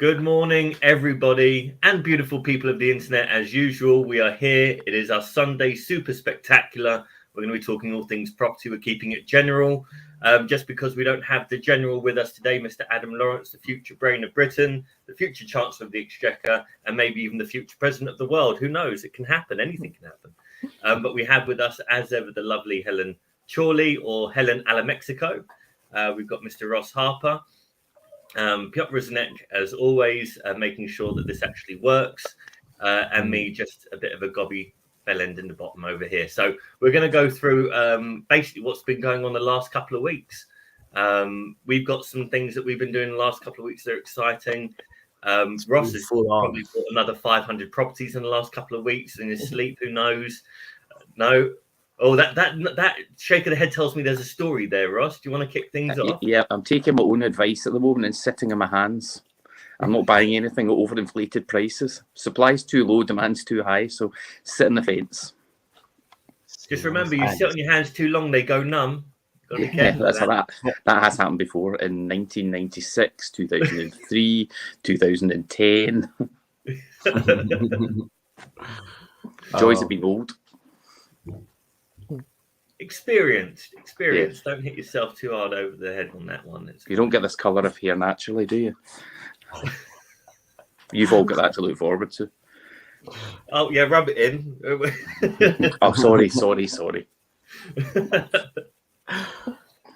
Good morning, everybody, and beautiful people of the internet. As usual, we are here. It is our Sunday super spectacular. We're going to be talking all things property. We're keeping it general, just because we don't have the general with us today, Mr. Adam Lawrence, the future brain of Britain, the future Chancellor of the Exchequer, and maybe even the future President of the world. Who knows? It can happen. Anything can happen. But we have with us, as ever, the lovely Helen Chorley, or Helen a la Mexico. We've got Mr. Ross Harper. Piotr Ruznek, as always, making sure that this actually works, and me, just a bit of a gobby bell end in the bottom over here. So we're going to go through basically what's been going on the last couple of weeks. We've got some things that we've been doing the last couple of weeks that are exciting. Ross has probably bought another 500 properties in the last couple of weeks in his sleep. Who knows? No. Oh, that shake of the head tells me there's a story there, Ross. Do you want to kick things off? Yeah, I'm taking my own advice at the moment and sitting in my hands. I'm not buying anything at overinflated prices. Supply's too low, demand's too high, so sit in the fence. Just remember, you sit on your hands too long, they go numb. Yeah, that has happened before in 1996, 2003, 2010. Joys have been old. Experienced. Yeah. Don't hit yourself too hard over the head on that one. You don't get this colour of hair naturally, do you? You've all got that to look forward to. Oh yeah, rub it in. Oh, sorry.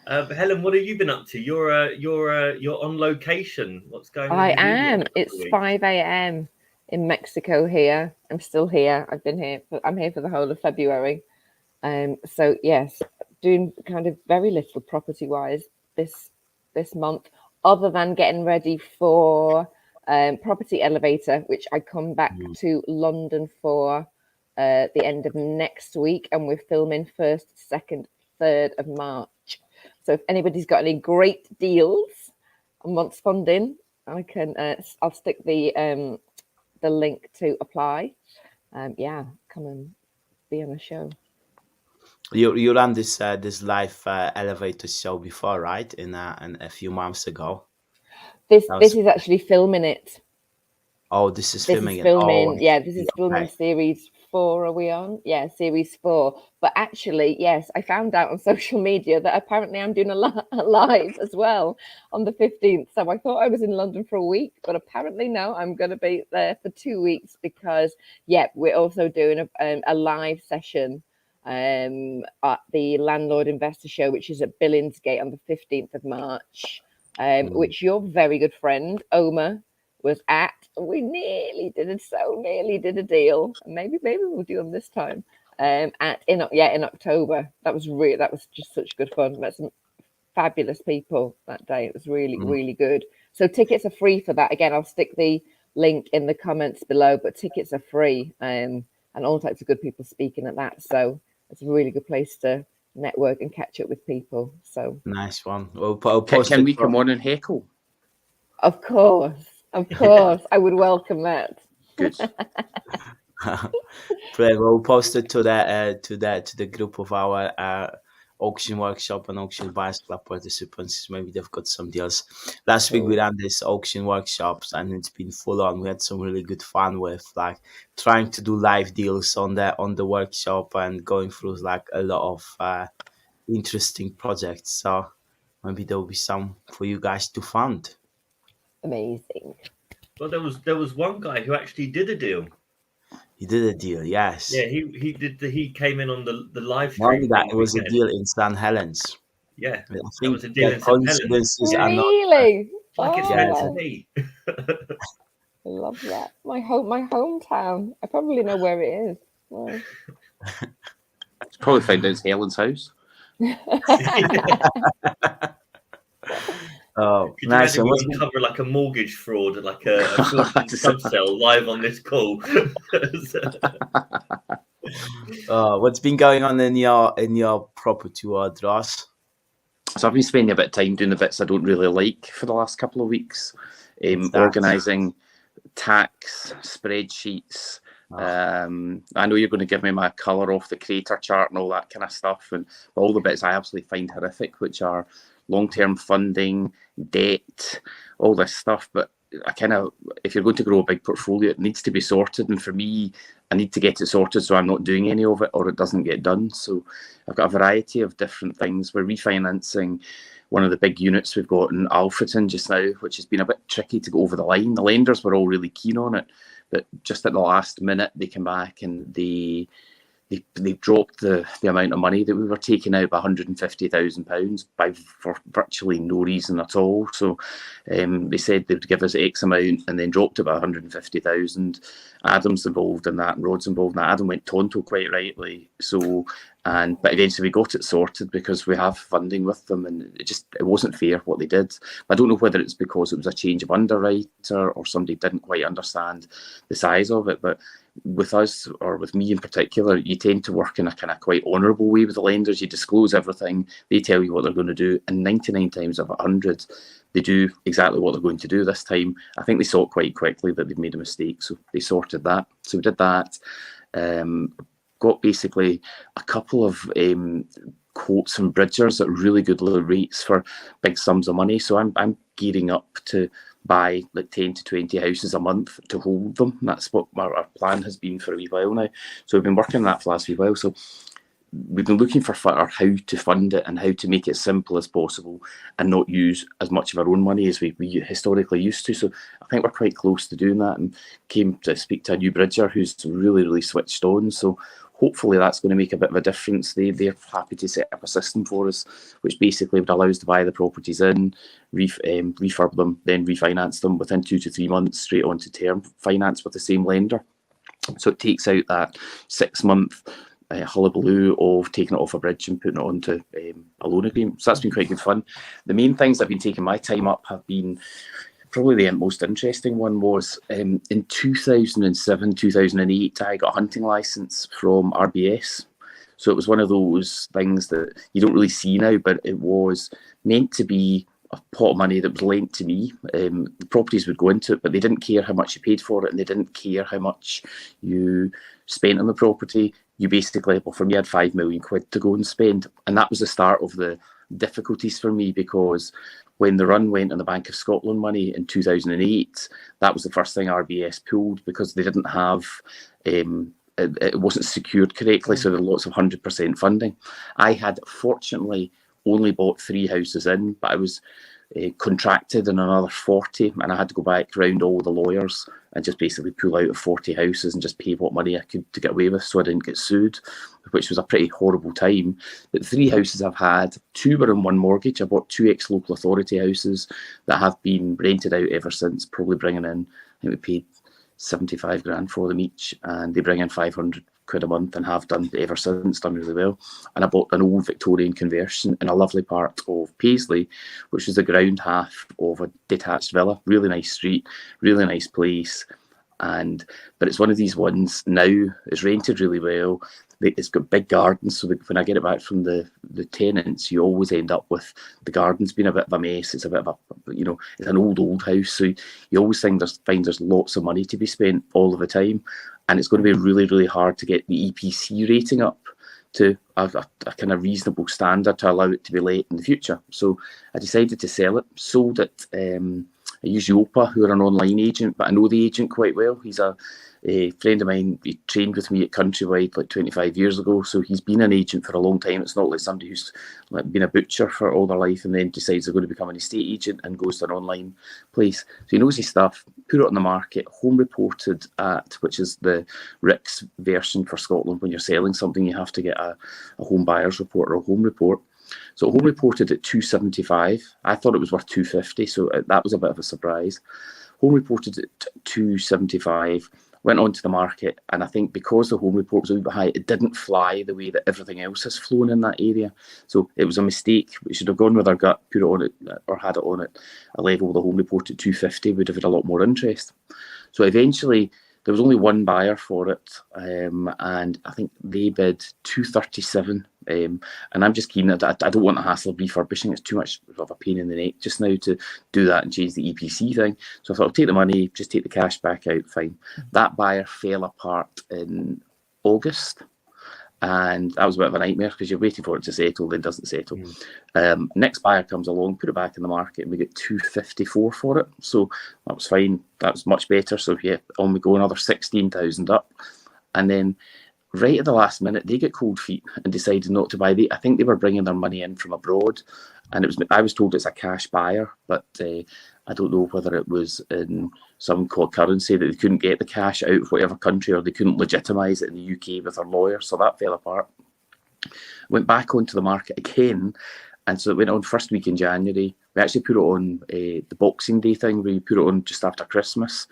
Helen, what have you been up to? You're on location. What's going on? I am. It's 5 a.m. in Mexico here. I'm still here. I'm here for the whole of February. So yes, doing kind of very little property wise this month, other than getting ready for Property Elevator, which I come back to London for the end of next week, and we're filming 1st, 2nd, 3rd of March. So if anybody's got any great deals and wants funding, I can I'll stick the link to apply. Come and be on the show. You ran this live elevator show before, right? In a few months ago. This is actually filming it. Oh, this is filming. This is filming series 4. Are we on? Yeah, series 4. But actually, yes, I found out on social media that apparently I'm doing a live as well on the 15th. So I thought I was in London for a week, but apparently no, I'm going to be there for 2 weeks because we're also doing a live session at the Landlord Investor Show, which is at Billingsgate on the 15th of March, which your very good friend Omar was at. We nearly did a deal. Maybe we'll do them this time. In October. That was just such good fun. Met some fabulous people that day. It was really good. So tickets are free for that. Again, I'll stick the link in the comments below, but tickets are free, and all types of good people speaking at that. So it's a really good place to network and catch up with people. So nice one. Can we come on and heckle? Of course. I would welcome that. Good. We'll post it to the group of our auction workshop and auction buyers club participants. Maybe they've got some deals. Last week we ran this auction workshops and it's been full on. We had some really good fun with trying to do live deals on the workshop and going through a lot of interesting projects. So maybe there will be some for you guys to fund. Amazing. Well, there was one guy who actually did a deal. He did a deal, yes. Yeah, he did. He came in on the live stream. That it was a deal in St. Helens. Yeah, I think was a deal in St. Helens. Really? Like it's meant to be. I love that. My hometown. I probably know where it is. Wow. It's probably found out it's Helen's house. Oh, could nice. You cover like a mortgage fraud, like a sub-sell live on this call. What's been going on in your property world, Ross? So I've been spending a bit of time doing the bits I don't really like for the last couple of weeks, organising tax spreadsheets. I know you're going to give me my colour off the Creator chart and all that kind of stuff, and all the bits I absolutely find horrific, which are long-term funding, debt, all this stuff. But if you're going to grow a big portfolio, it needs to be sorted. And for me, I need to get it sorted so I'm not doing any of it or it doesn't get done. So I've got a variety of different things. We're refinancing one of the big units we've got in Alfreton just now, which has been a bit tricky to go over the line. The lenders were all really keen on it, but just at the last minute, they came back and they dropped the amount of money that we were taking out by £150,000 for virtually no reason at all. So they said they would give us X amount and then dropped it by 150,000. Adam's involved in that, and Rod's involved in that. Adam went tonto quite rightly. But eventually we got it sorted because we have funding with them, and it wasn't fair what they did. I don't know whether it's because it was a change of underwriter or somebody didn't quite understand the size of it, but with us, or with me in particular, you tend to work in a kind of quite honourable way with the lenders. You disclose everything, they tell you what they're going to do, and 99 times out of 100 they do exactly what they're going to do. This time I think they saw it quite quickly that they'd made a mistake, so they sorted that. So we did that. Got basically a couple of quotes from Bridgers at really good low rates for big sums of money. So I'm gearing up to buy like 10 to 20 houses a month to hold them. That's what our plan has been for a wee while now. So we've been working on that for the last wee while. So we've been looking for how to fund it and how to make it as simple as possible and not use as much of our own money as we historically used to. So I think we're quite close to doing that, and came to speak to a new Bridger who's really, really switched on. So hopefully that's going to make a bit of a difference. They're happy to set up a system for us, which basically would allow us to buy the properties in, refurb them, then refinance them within 2 to 3 months straight onto term finance with the same lender. So it takes out that 6-month hullabaloo of taking it off a bridge and putting it onto a loan agreement. So that's been quite good fun. The main things I've been taking my time up have been, probably the most interesting one was in 2007, 2008, I got a hunting license from RBS. So it was one of those things that you don't really see now, but it was meant to be a pot of money that was lent to me. The properties would go into it, but they didn't care how much you paid for it, and they didn't care how much you spent on the property. You basically, well, for me, I had £5 million to go and spend. And that was the start of the difficulties for me, because when the run went on the Bank of Scotland money in 2008, that was the first thing RBS pulled, because they didn't have, it wasn't secured correctly, so there were lots of 100% funding. I had, fortunately, only bought 3 houses in, but I was contracted in another 40, and I had to go back round all the lawyers and just basically pull out of 40 houses and just pay what money I could to get away with, so I didn't get sued, which was a pretty horrible time. But 3 houses I've had, 2 were on one mortgage. I bought 2 ex-local authority houses that have been rented out ever since, probably bringing in, I think we paid 75 grand for them each, and they bring in 500 quid a month and have done ever since, done really well. And I bought an old Victorian conversion in a lovely part of Paisley, which is the ground half of a detached villa. Really nice street, really nice place. But it's one of these ones now, it's rented really well. It's got big gardens, so when I get it back from the tenants, you always end up with the gardens being a bit of a mess. It's a bit of a, it's an old house, so you always find there's lots of money to be spent all of the time, and it's going to be really, really hard to get the EPC rating up to a kind of reasonable standard to allow it to be let in the future. So I decided to sell it, sold it. I use Yopa, who are an online agent, but I know the agent quite well. He's a friend of mine. He trained with me at Countrywide like 25 years ago, so he's been an agent for a long time. It's not like somebody who's like been a butcher for all their life and then decides they're going to become an estate agent and goes to an online place. So he knows his stuff. Put it on the market, home reported at, which is the RICS version for Scotland. When you're selling something, you have to get a home buyer's report or a home report. So home reported at 275. I thought it was worth 250, so that was a bit of a surprise. Home reported at 275, went onto the market, and I think because the home report was a wee bit high, it didn't fly the way that everything else has flown in that area. So it was a mistake. We should have gone with our gut, put it on it, or had it on at a level with the home report at 250, would have had a lot more interest. So eventually, there was only one buyer for it, and I think they bid 237. And I'm just keen that I don't want the hassle of refurbishing. It's too much of a pain in the neck just now to do that and change the EPC thing. So I thought, I'll take the money, just take the cash back out, fine. That buyer fell apart in August. And that was a bit of a nightmare because you're waiting for it to settle, then doesn't settle. Next buyer comes along, put it back in the market, and we get 254 for it. So that was fine. That was much better. So yeah, on we go, another 16,000 up. And then right at the last minute, they get cold feet and decided not to buy. I think they were bringing their money in from abroad, and I was told it's a cash buyer, but I don't know whether it was in some currency that they couldn't get the cash out of whatever country, or they couldn't legitimise it in the UK with their lawyer, so that fell apart. Went back onto the market again, and so it went on first week in January. We actually put it on the Boxing Day thing, where you put it on just after Christmas.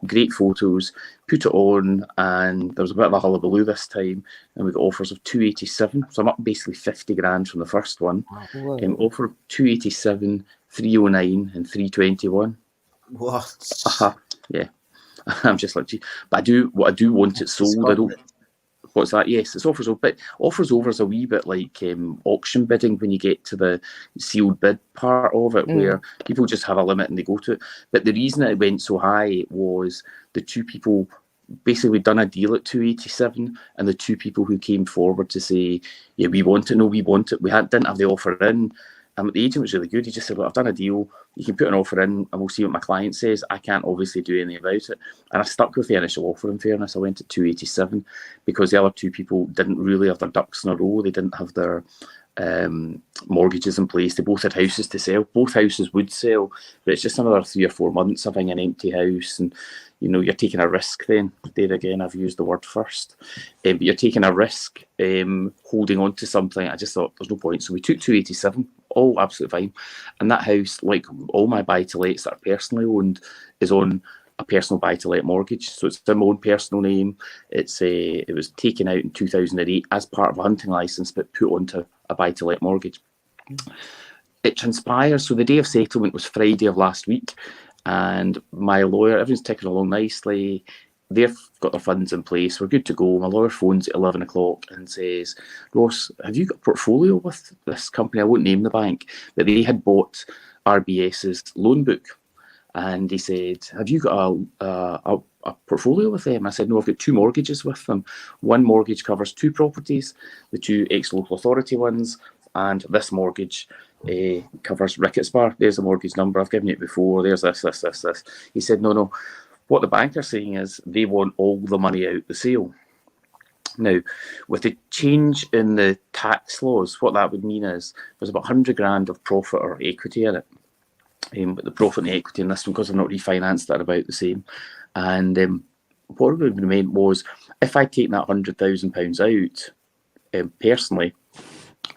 Great photos, put it on, and there was a bit of a hullabaloo this time, and we got offers of 287. So I'm up basically 50 grand from the first one. Offer of 287, 309, and 321. What? Yeah. I'm just like, gee. But I do want it sold. I don't. What's that? Yes, it's offers over. But offers over is a wee bit like auction bidding when you get to the sealed bid part of it, where people just have a limit and they go to it. But the reason it went so high was the two people, basically we'd done a deal at 287, and the two people who came forward to say, yeah, we want it, no, we want it. Didn't have the offer in. The agent was really good. He just said, well, I've done a deal. You can put an offer in and we'll see what my client says. I can't obviously do anything about it. And I stuck with the initial offer, in fairness. I went at 287 because the other two people didn't really have their ducks in a row. They didn't have their mortgages in place. They both had houses to sell. Both houses would sell, but it's just another 3 or 4 months of having an empty house. And, you know, you're taking a risk then. There again, I've used the word first. But you're taking a risk holding on to something. I just thought there's no point. So we took 287. All absolutely fine. And that house, like all my buy-to-lets that are personally owned, is on a personal buy-to-let mortgage. So it's in my own personal name. It was taken out in 2008 as part of a hunting licence, but put onto a buy-to-let mortgage. It transpires. So the day of settlement was Friday of last week. And my lawyer, everything's ticking along nicely. They've got their funds in place. We're good to go. My lawyer phones at 11 o'clock and says, Ross, have you got a portfolio with this company? I won't name the bank, but they had bought RBS's loan book. And he said, have you got a portfolio with them? I said, no, I've got 2 mortgages with them. One mortgage covers 2 properties, the 2 ex-local authority ones, and this mortgage covers Ricketts Bar. There's a mortgage number. I've given it before. There's this. He said, no. What the bank are saying is they want all the money out the sale. Now, with the change in the tax laws, what that would mean is there's about 100 grand of profit or equity in it. But the profit and the equity in this one, because I've not refinanced, are about the same. And what it would have meant was, if I take that £100,000 out, personally,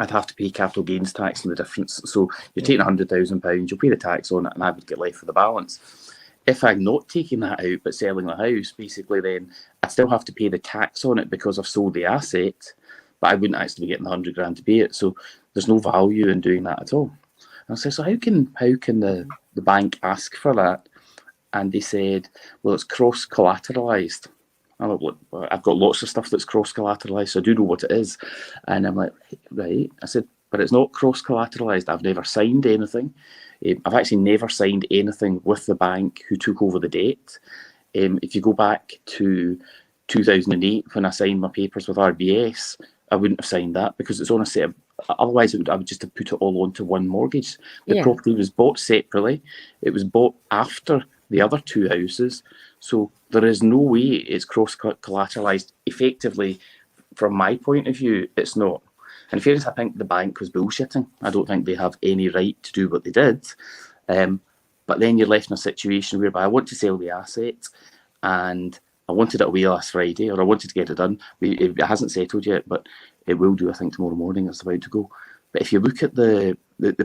I'd have to pay capital gains tax on the difference. So you're taking £100,000, you'll pay the tax on it, and I would get left with the balance. If I'm not taking that out but selling the house, basically then I still have to pay the tax on it because I've sold the asset, but I wouldn't actually be getting the 100 grand to pay it. So there's no value in doing that at all. And I said, so how can the bank ask for that? And they said, well, it's cross-collateralised. I'm like, look, I've got lots of stuff that's cross-collateralised, so I do know what it is. And I'm like, right. I said, but it's not cross-collateralised. I've never signed anything. I've actually never signed anything with the bank who took over the debt. If you go back to 2008, when I signed my papers with RBS, I wouldn't have signed that because it's on a set of, otherwise I would just have put it all onto one mortgage. The property was bought separately. It was bought after the other 2 houses. So there is no way it's cross-collateralised. Effectively, from my point of view, it's not. In fairness, I think the bank was bullshitting. I don't think they have any right to do what they did. But then you're left in a situation whereby I want to sell the asset and I wanted it away last Friday, or I wanted to get it done. It hasn't settled yet, but it will do, I think, tomorrow morning. It's about to go. But if you look at the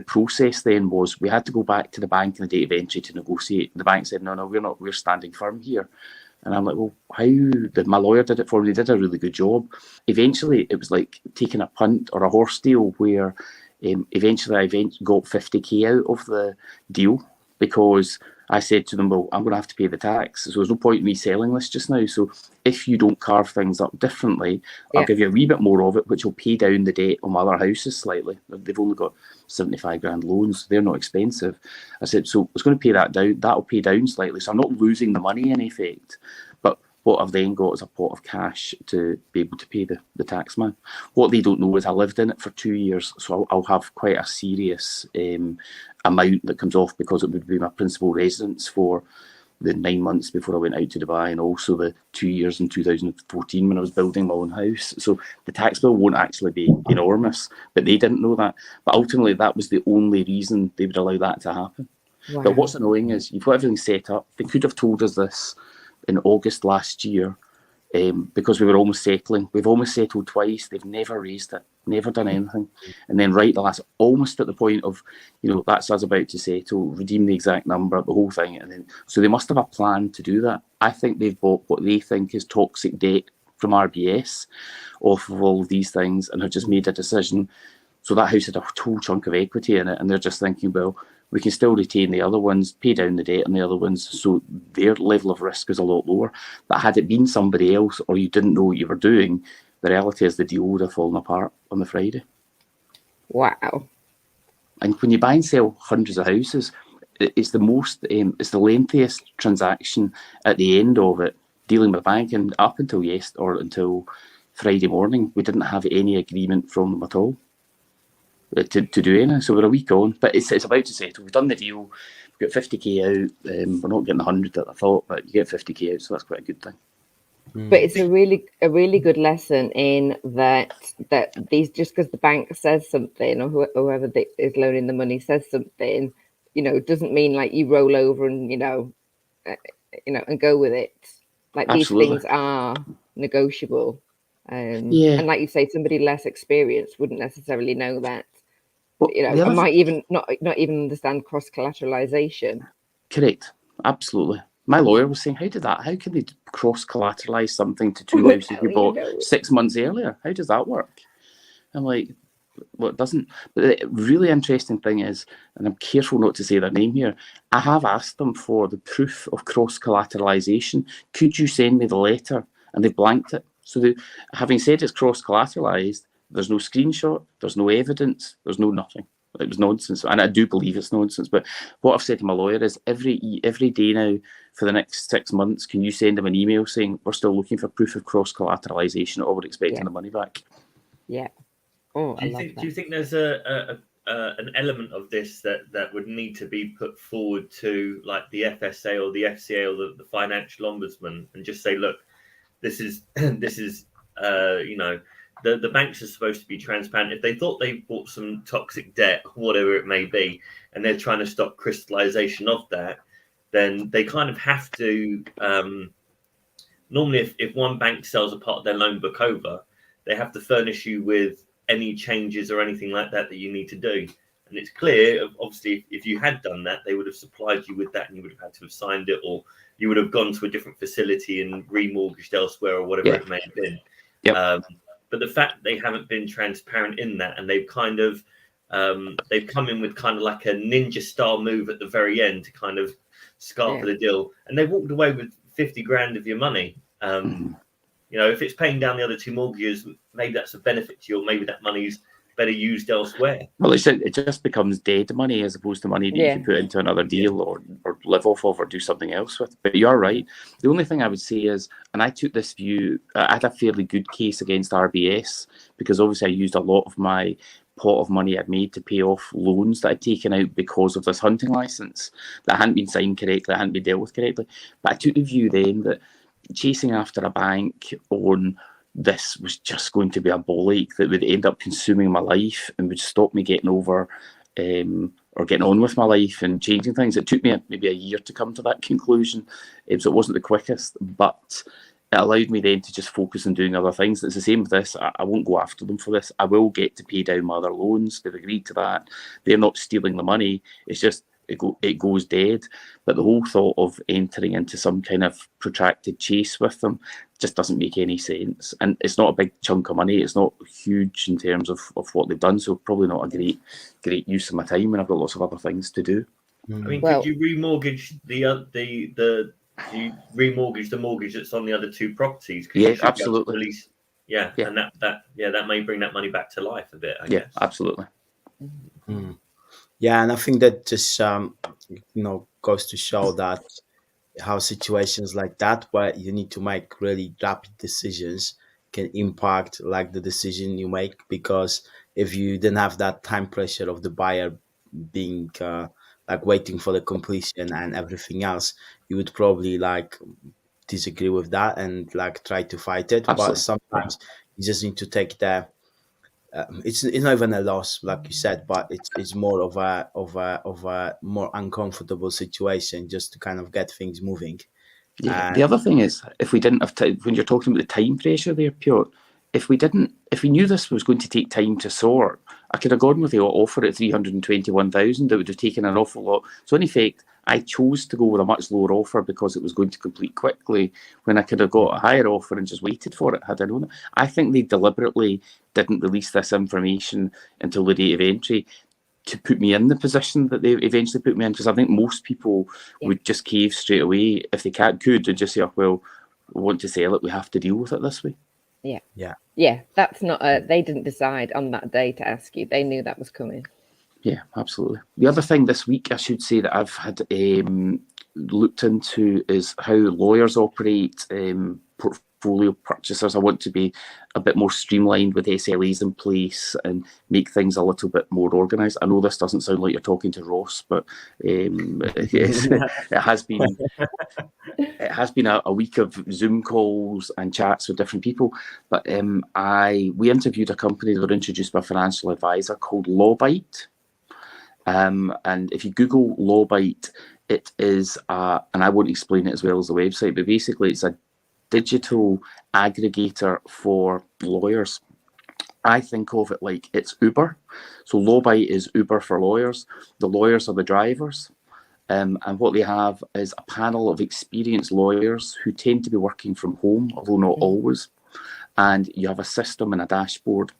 process then was, we had to go back to the bank in the date of entry to negotiate. The bank said, no, we're not, we're standing firm here. And I'm like, well, how did my lawyer did it for me? They did a really good job. Eventually, it was like taking a punt or a horse deal where eventually I got 50k out of the deal because I said to them, well, I'm going to have to pay the tax. So there's no point in me selling this just now. So if you don't carve things up differently, I'll give you a wee bit more of it, which will pay down the debt on my other houses slightly. They've only got 75 grand loans. So they're not expensive. I said, so I was going to pay that down. That'll pay down slightly. So I'm not losing the money in effect. But What I've then got is a pot of cash to be able to pay the tax man. What they don't know is I lived in it for 2 years, so I'll have quite a serious amount that comes off, because it would be my principal residence for the 9 months before I went out to Dubai, and also the 2 years in 2014 when I was building my own house. So the tax bill won't actually be enormous, but they didn't know that. But ultimately, that was the only reason they would allow that to happen. Wow. But what's annoying is you've got everything set up. They could have told us this in August last year, because we were almost settling. We've almost settled twice. They've never raised it, never done anything. And then right the last, almost at the point of, that's us about to settle, redeem the exact number, the whole thing. And then, so they must have a plan to do that. I think they've bought what they think is toxic debt from RBS off of all of these things, and have just made a decision. So that house had a whole chunk of equity in it, and they're just thinking, well, we can still retain the other ones, pay down the debt on the other ones, so their level of risk is a lot lower. But had it been somebody else, or you didn't know what you were doing, the reality is the deal would have fallen apart on the Friday. Wow. And when you buy and sell hundreds of houses, it's the lengthiest transaction at the end of it, dealing with the bank. And up until Friday morning, we didn't have any agreement from them at all to do anything. So we're a week on, but it's about to settle. We've done the deal. We've got 50k out. We're not getting the 100 that I thought, but you get 50k out, so that's quite a good thing. But it's a really good lesson in that these, just because the bank says something, or whoever is loaning the money says something, doesn't mean like you roll over and and go with it. Like Absolutely. These things are negotiable, and like you say, somebody less experienced wouldn't necessarily know that. Well, I might even not even understand cross collateralization. Correct, absolutely. My lawyer was saying, how can they cross collateralize something to two houses you bought 6 months earlier? How does that work? I'm like, well, it doesn't. But the really interesting thing is, and I'm careful not to say their name here, I have asked them for the proof of cross collateralization. Could you send me the letter? And they blanked it. So having said it's cross collateralized, there's no screenshot, there's no evidence, there's no nothing. It was nonsense, and I do believe it's nonsense. But what I've said to my lawyer is every day now for the next 6 months, can you send them an email saying we're still looking for proof of cross collateralization, or we're expecting the money back? Yeah. Oh, do you think there's an element of this that would need to be put forward to like the FSA or the FCA or the financial ombudsman, and just say, look, this is the banks are supposed to be transparent. If they thought they bought some toxic debt, whatever it may be, and they're trying to stop crystallization of that, then they kind of have to. Normally, if one bank sells a part of their loan book over, they have to furnish you with any changes or anything like that you need to do. And it's clear, obviously, if you had done that, they would have supplied you with that, and you would have had to have signed it, or you would have gone to a different facility and remortgaged elsewhere, or whatever it may have been. Yep. But the fact they haven't been transparent in that, and they've kind of they've come in with kind of like a ninja style move at the very end to kind of scarf the deal, and they've walked away with 50 grand of your money. If it's paying down the other two mortgages, maybe that's a benefit to you, or maybe that money's better used elsewhere. Well, it just becomes dead money as opposed to money that you can put into another deal or live off of or do something else with. But you're right. The only thing I would say is, and I took this view, I had a fairly good case against RBS, because obviously I used a lot of my pot of money I'd made to pay off loans that I'd taken out because of this hunting license that hadn't been signed correctly, that hadn't been dealt with correctly. But I took the view then that chasing after a bank on this was just going to be a ball ache that would end up consuming my life and would stop me getting over or getting on with my life and changing things. It took me maybe a year to come to that conclusion, so it wasn't the quickest, but it allowed me then to just focus on doing other things. It's the same with this. I won't go after them for this. I will get to pay down my other loans. They've agreed to that. They're not stealing the money. It's just it goes dead. But the whole thought of entering into some kind of protracted chase with them just doesn't make any sense. And it's not a big chunk of money. It's not huge in terms of what they've done. So probably not a great use of my time when I've got lots of other things to do. I mean, could you remortgage you remortgage the mortgage that's on the other two properties? Yeah, absolutely. And that may bring that money back to life a bit, I guess. Absolutely. Yeah, and I think that just goes to show that how situations like that, where you need to make really rapid decisions, can impact like the decision you make. Because if you didn't have that time pressure of the buyer being like waiting for the completion and everything else, you would probably like disagree with that and like try to fight it. But Absolutely. sometimes you just need to take the it's not even a loss, like you said, but it's more of a more uncomfortable situation just to kind of get things moving. Yeah. The other thing is, if we didn't have time, when you're talking about the time pressure there, Piotr, if we knew this was going to take time to sort, I could have gone with the offer at 321,000. That would have taken an awful lot. So in effect, I chose to go with a much lower offer because it was going to complete quickly, when I could have got a higher offer and just waited for it had I known it. I think they deliberately didn't release this information until the date of entry to put me in the position that they eventually put me in, because I think most people would just cave straight away if they could and just say, oh, well, we want to sell it, we have to deal with it this way. Yeah, that's not they didn't decide on that day to ask you. They knew that was coming. Yeah, absolutely. The other thing this week, I should say, that I've had looked into is how lawyers operate, portfolio purchasers. I want to be a bit more streamlined with SLAs in place and make things a little bit more organised. I know this doesn't sound like you're talking to Ross, but yes, it has been a week of Zoom calls and chats with different people. But we interviewed a company that were introduced by a financial advisor called Lawbite. And if you Google Lawbite, it is, and I won't explain it as well as the website, but basically it's a digital aggregator for lawyers. I think of it like it's Uber. So Lawbite is Uber for lawyers. The lawyers are the drivers. And what they have is a panel of experienced lawyers who tend to be working from home, although not always. And you have a system and a dashboard.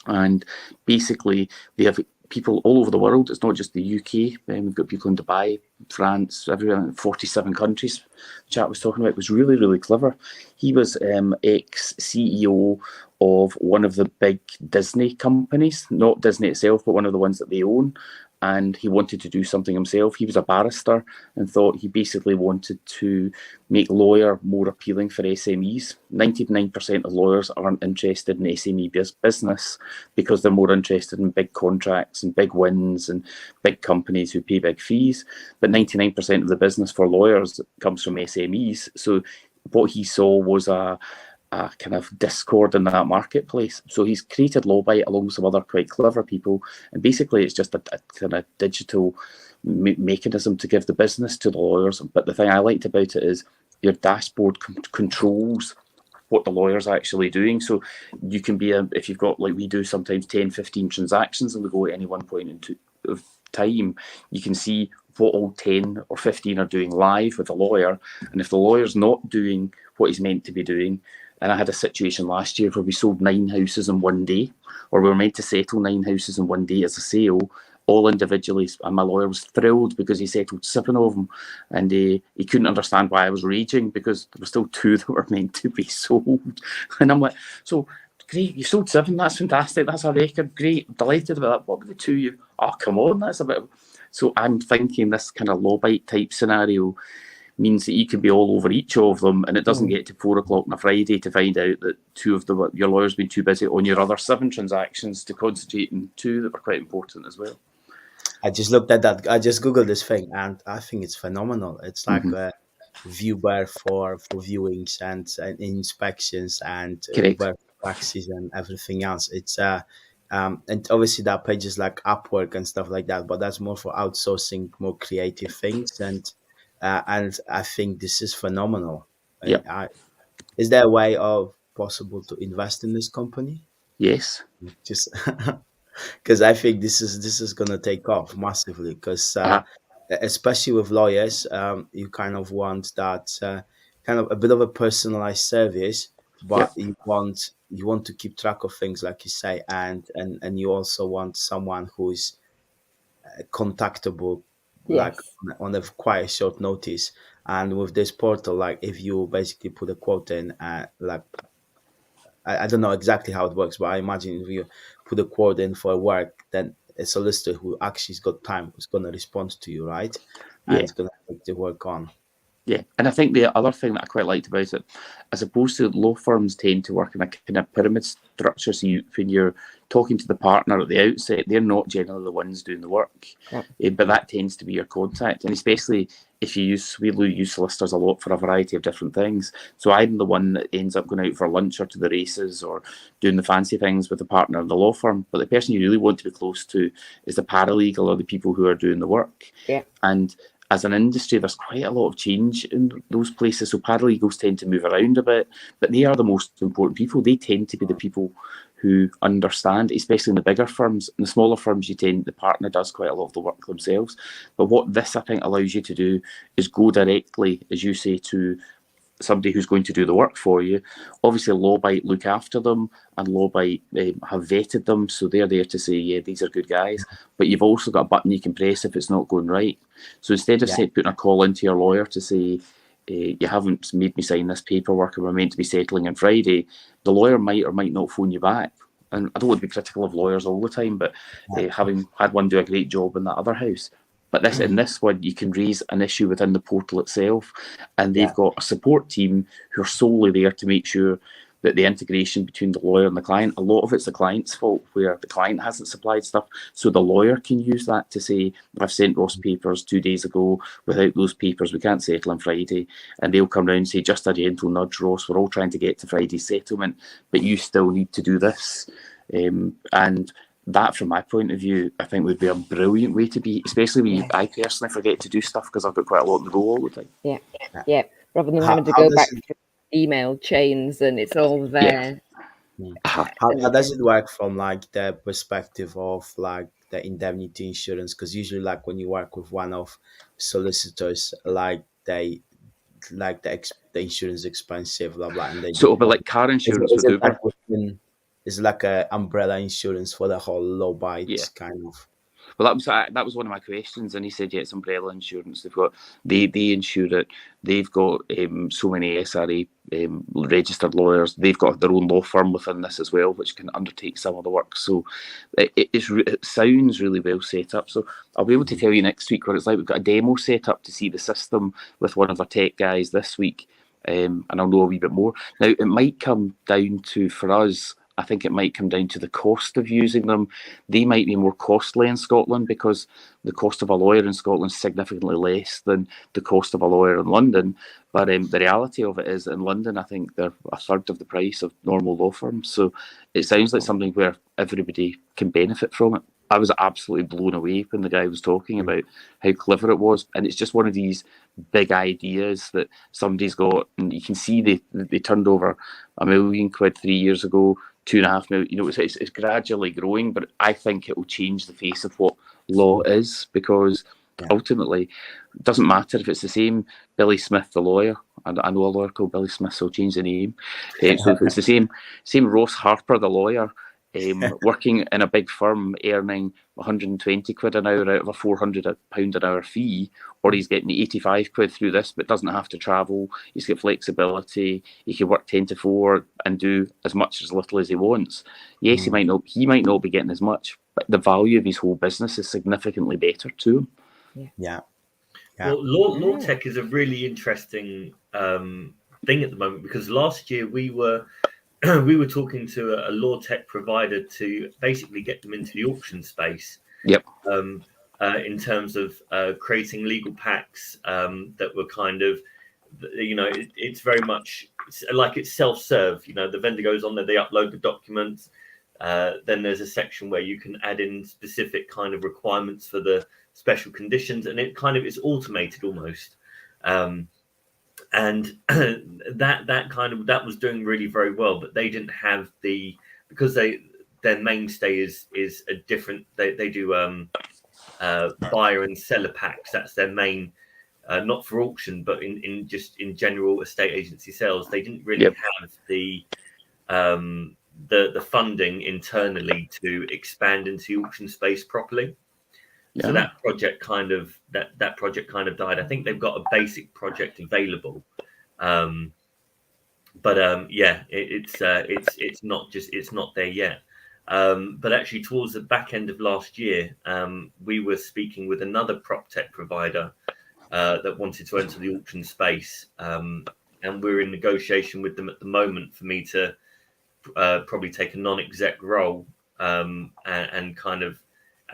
And basically, they have people all over the world. It's not just the UK. We've got people in Dubai, France, everywhere, 47 countries. The chat was talking about was really, really clever. He was ex-CEO of one of the big Disney companies, not Disney itself, but one of the ones that they own. And he wanted to do something himself. He was a barrister and thought he basically wanted to make lawyer more appealing for SMEs. 99% of lawyers aren't interested in SME business because they're more interested in big contracts and big wins and big companies who pay big fees. But 99% of the business for lawyers comes from SMEs. So what he saw was a kind of discord in that marketplace. So he's created Lawbite along with some other quite clever people. And basically it's just a kind of digital mechanism to give the business to the lawyers. But the thing I liked about it is your dashboard controls what the lawyer's actually doing. So you can be, if you've got, like we do sometimes 10, 15 transactions and we go at any one point of time, you can see what all 10 or 15 are doing live with the lawyer. And if the lawyer's not doing what he's meant to be doing, and I had a situation last year where we sold 9 houses in one day, or we were meant to settle 9 houses in one day as a sale, all individually. And my lawyer was thrilled because he settled 7 of them. And he couldn't understand why I was raging, because there were still 2 that were meant to be sold. And I'm like, so great, you sold 7, that's fantastic, that's a record, great, delighted about that. What were the 2 you? Oh, come on, that's a bit. So I'm thinking this kind of Lawbite type scenario means that you can be all over each of them, and it doesn't get to 4 o'clock on a Friday to find out that 2 of them, your lawyer's been too busy on your other 7 transactions to concentrate on 2 that were quite important as well. I just looked at that. I just Googled this thing, and I think it's phenomenal. It's like a viewer for viewings and inspections and taxes and everything else. It's and obviously that page is like Upwork and stuff like that, but that's more for outsourcing more creative things. And I think this is phenomenal. Yeah. Is there a way of possible to invest in this company? Yes. Just because I think this is gonna take off massively. Because especially with lawyers, you kind of want that kind of a bit of a personalized service, but you want to keep track of things, like you say, and you also want someone who is contactable, like on a quite short notice. And with this portal, like if you basically put a quote in, like I don't know exactly how it works, but I imagine if you put a quote in for work, then a solicitor who actually's got time is going to respond to you, right? And it's going to take the work on. Yeah, and I think the other thing that I quite liked about it, as opposed to law firms tend to work in a kind of pyramid structure, so when you're talking to the partner at the outset, they're not generally the ones doing the work, but that tends to be your contact, and especially if we use solicitors a lot for a variety of different things. So I'm the one that ends up going out for lunch or to the races or doing the fancy things with the partner of the law firm, but the person you really want to be close to is the paralegal or the people who are doing the work. Yeah. And as an industry, there's quite a lot of change in those places. So paralegals tend to move around a bit, but they are the most important people. They tend to be the people who understand, especially in the bigger firms. In the smaller firms, the partner does quite a lot of the work themselves. But what this, I think, allows you to do is go directly, as you say, to somebody who's going to do the work for you. Obviously, Lawbite look after them, and Lawbite have vetted them, so they're there to say, yeah, these are good guys. But you've also got a button you can press if it's not going right. So instead of putting a call into your lawyer to say, you haven't made me sign this paperwork and we're meant to be settling on Friday, the lawyer might or might not phone you back. And I don't want to be critical of lawyers all the time, but having had one do a great job in that other house. But in this one, you can raise an issue within the portal itself, and they've got a support team who are solely there to make sure that the integration between the lawyer and the client, a lot of it's the client's fault where the client hasn't supplied stuff. So the lawyer can use that to say, I've sent Ross papers 2 days ago. Without those papers, we can't settle on Friday. And they'll come round and say, just a gentle nudge, Ross, we're all trying to get to Friday's settlement, but you still need to do this. And that, from my point of view, I think would be a brilliant way to be, especially when I personally forget to do stuff because I've got quite a lot to go all the time. Yeah. Rather than having to go back to email chains and it's all there. How does it work from like the perspective of like the indemnity insurance? Because usually, like when you work with one of solicitors, like the insurance expensive, blah blah, and they so it'll be like car insurance with Uber. It's like a umbrella insurance for the whole Lawbite kind of. Well, that was one of my questions, and he said, yeah, it's umbrella insurance. They insure it. They've got so many SRA registered lawyers. They've got their own law firm within this as well, which can undertake some of the work. So it sounds really well set up. So I'll be able to tell you next week what it's like. We've got a demo set up to see the system with one of our tech guys this week, and I'll know a wee bit more. Now, it might come down to, for us, I think it might come down to the cost of using them. They might be more costly in Scotland because the cost of a lawyer in Scotland is significantly less than the cost of a lawyer in London. But the reality of it is, in London, I think they're a third of the price of normal law firms. So it sounds like something where everybody can benefit from it. I was absolutely blown away when the guy was talking about how clever it was. And it's just one of these big ideas that somebody's got. And you can see they turned over £1 million 3 years ago. 2.5 million, it's gradually growing, but I think it will change the face of what law is, because ultimately it doesn't matter if it's the same Billy Smith, the lawyer. I know a lawyer called Billy Smith, so I'll change the name. So if it's the same Ross Harper, the lawyer, working in a big firm, earning 120 quid an hour out of a £400 an hour fee, or he's getting 85 quid through this but doesn't have to travel, he's got flexibility, he can work 10 to 4 and do as much as little as he wants. Yes, he might not be getting as much, but the value of his whole business is significantly better to him. Well, law tech is a really interesting thing at the moment, because last year we were talking to a law tech provider to basically get them into the auction space. Yep. In terms of creating legal packs that were kind of, it's very much like it's self-serve. The vendor goes on there, they upload the documents. Then there's a section where you can add in specific kind of requirements for the special conditions, and it's automated almost. And that was doing really very well, but they didn't have because their mainstay is a different. They do buyer and seller packs. That's their main, not for auction, but in general estate agency sales. They didn't really have the funding internally to expand into the auction space properly. So that project kind of died. I think they've got a basic project available, but it's not there yet. But actually, towards the back end of last year, we were speaking with another prop tech provider that wanted to enter the auction space, and we're in negotiation with them at the moment for me to probably take a non-exec role and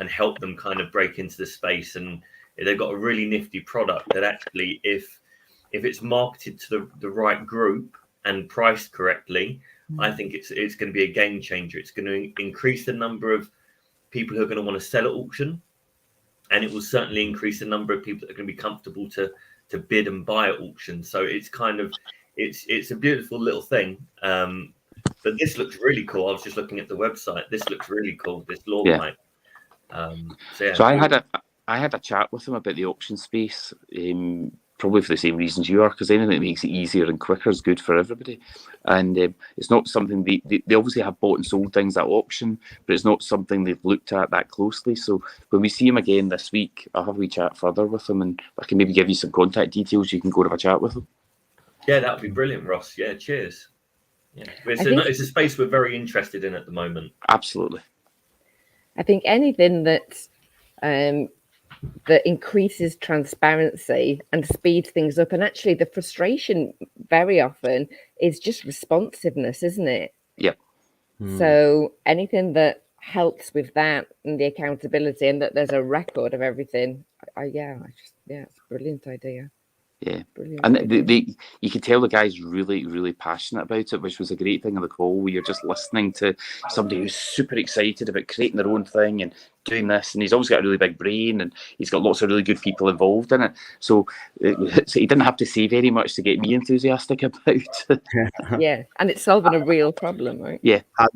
help them kind of break into the space. And they've got a really nifty product that actually, if it's marketed to the right group and priced correctly, I think it's going to be a game changer. It's going to increase the number of people who are going to want to sell at auction, and it will certainly increase the number of people that are going to be comfortable to bid and buy at auction. So it's kind of it's a beautiful little thing. But this looks really cool. I was just looking at the website. This looks really cool. This law bike. So I had a chat with them about the auction space. Probably for the same reasons you are, because anything that makes it easier and quicker is good for everybody. And it's not something they obviously have bought and sold things at auction, but it's not something they've looked at that closely. So when we see them again this week, I'll have a wee chat further with them, and I can maybe give you some contact details. You can go and have a chat with them. Yeah, that would be brilliant, Ross. Yeah, cheers. Yeah, it's a space we're very interested in at the moment. Absolutely. I think anything that increases transparency and speeds things up, and actually the frustration very often is just responsiveness, isn't it? Yeah. So anything that helps with that and the accountability, and that there's a record of everything, it's a brilliant idea. Yeah, brilliant. And you could tell the guy's really, really passionate about it, which was a great thing of the call, where you're just listening to somebody who's super excited about creating their own thing and doing this, and he's always got a really big brain, and he's got lots of really good people involved in it. So he didn't have to say very much to get me enthusiastic about it. Yeah, and it's solving a real problem, right? Yeah. How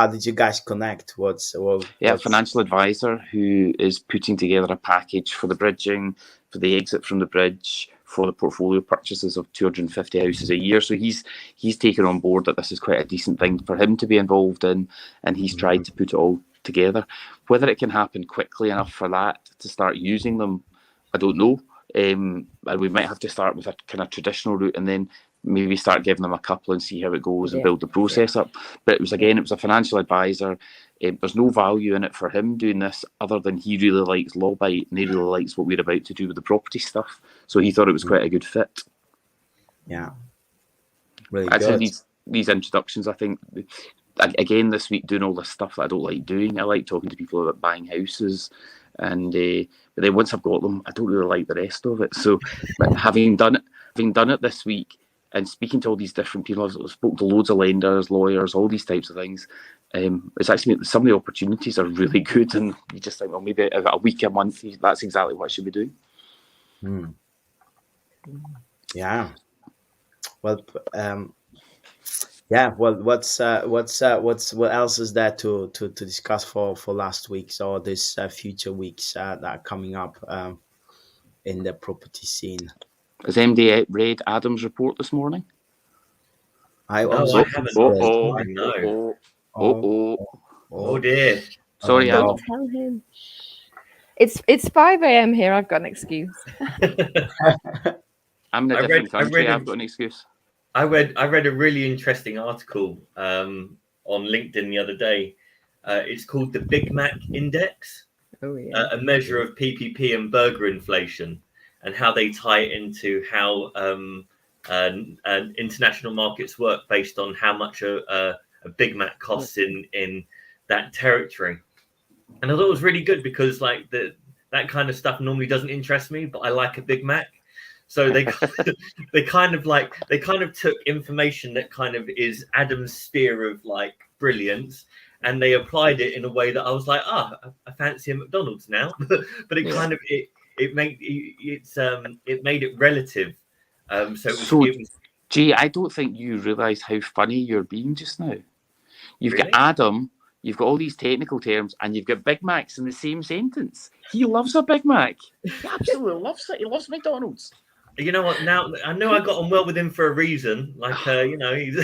did you guys connect? A financial advisor who is putting together a package for the bridging, for the exit from the bridge, for the portfolio purchases of 250 houses a year. So he's taken on board that this is quite a decent thing for him to be involved in, and he's tried to put it all together. Whether it can happen quickly enough for that to start using them, I don't know. And we might have to start with a kind of traditional route, and then maybe start giving them a couple and see how it goes and build the process up. But it was a financial advisor. There's no value in it for him doing this other than he really likes Lawbite, and he really likes what we're about to do with the property stuff. So he thought it was quite a good fit. Yeah. Really Actually, good. These introductions, I think, again, this week, doing all this stuff that I don't like doing. I like talking to people about buying houses, and but then once I've got them, I don't really like the rest of it. So having done it this week, and speaking to all these different people, I've spoken to loads of lenders, lawyers, all these types of things. It's actually, some of the opportunities are really good, and you just think, well, maybe a week, a month, that's exactly what I should be doing. Yeah. Well, what else is there to discuss for last week's or this future weeks that are coming up in the property scene? Has MD read Adam's report this morning? I haven't. Oh dear. Sorry, Adam. Don't tell him. It's 5 a.m. here. I've got an excuse. I'm in a different country. I've got an excuse. I read a really interesting article on LinkedIn the other day. It's called the Big Mac Index, a measure of PPP and burger inflation, and how they tie it into how international markets work based on how much a Big Mac costs in that territory. And I thought it was really good because like that kind of stuff normally doesn't interest me, but I like a Big Mac. So they kind of took information that kind of is Adam's sphere of like brilliance, and they applied it in a way that I was like, I fancy a McDonald's now. But it kind of it made it relative. Gee, I don't think you realise how funny you're being just now. You've Really? got Adam, you've got all these technical terms, and you've got Big Macs in the same sentence. He loves a Big Mac. He absolutely loves it. He loves McDonald's. You know what? Now I know I got on well with him for a reason. Like you know, he's.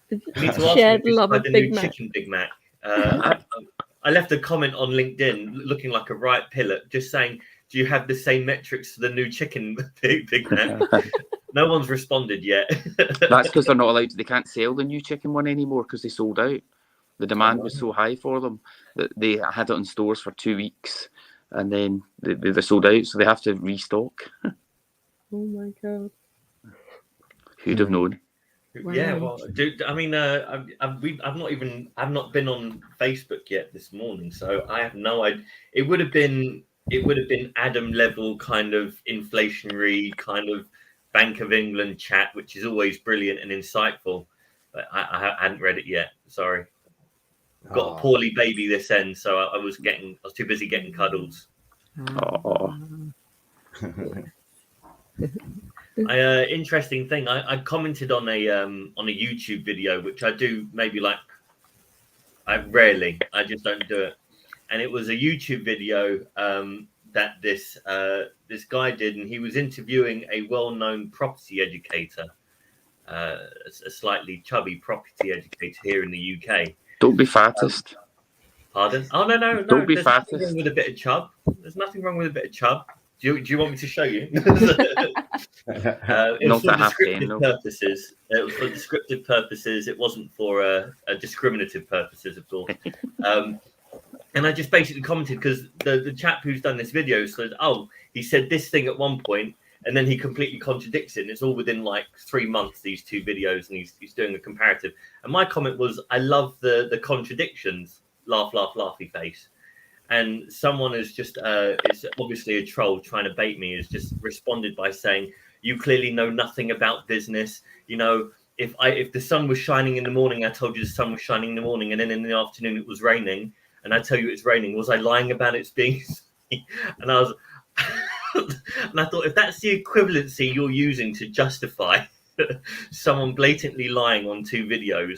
You need to ask him if he's tried the new chicken Big Mac. I left a comment on LinkedIn looking like a riot pilot, just saying, "Do you have the same metrics for the new chicken Big Mac?" No one's responded yet. That's because they're not allowed. They can't sell the new chicken one anymore because they sold out. The demand was so high for them that they had it in stores for 2 weeks, and then they're sold out, so they have to restock. Oh my god. Who'd have known? Yeah, Wow. well, dude, I mean, I've not been on Facebook yet this morning, so I have no idea. It would have been Adam level kind of inflationary kind of Bank of England chat, which is always brilliant and insightful. But I hadn't read it yet. Sorry, got a poorly baby this end, so I was too busy getting cuddles. Oh. Interesting thing. I commented on a YouTube video, which I do maybe like. I just don't do it. And it was a YouTube video that this guy did, and he was interviewing a well-known property educator, a slightly chubby property educator here in the UK. Don't be fattest. Pardon? Oh no! Don't be There's fattest. nothing wrong with a bit of chub. There's nothing wrong with a bit of chub. Do you want me to show you? It was for descriptive purposes. It was for descriptive purposes. It wasn't for discriminative purposes, of course. And I just basically commented because the chap who's done this video said, "Oh, he said this thing at one point, and then he completely contradicts it. And it's all within like 3 months, these two videos, and he's doing a comparative." And my comment was, "I love the contradictions." Laugh, laugh, laughy face. And someone is just, it's obviously a troll trying to bait me, has just responded by saying, "You clearly know nothing about business. You know, if the sun was shining in the morning, I told you the sun was shining in the morning, and then in the afternoon it was raining, and I tell you it's raining. Was I lying about it being?" And I was, and I thought, if that's the equivalency you're using to justify someone blatantly lying on two videos,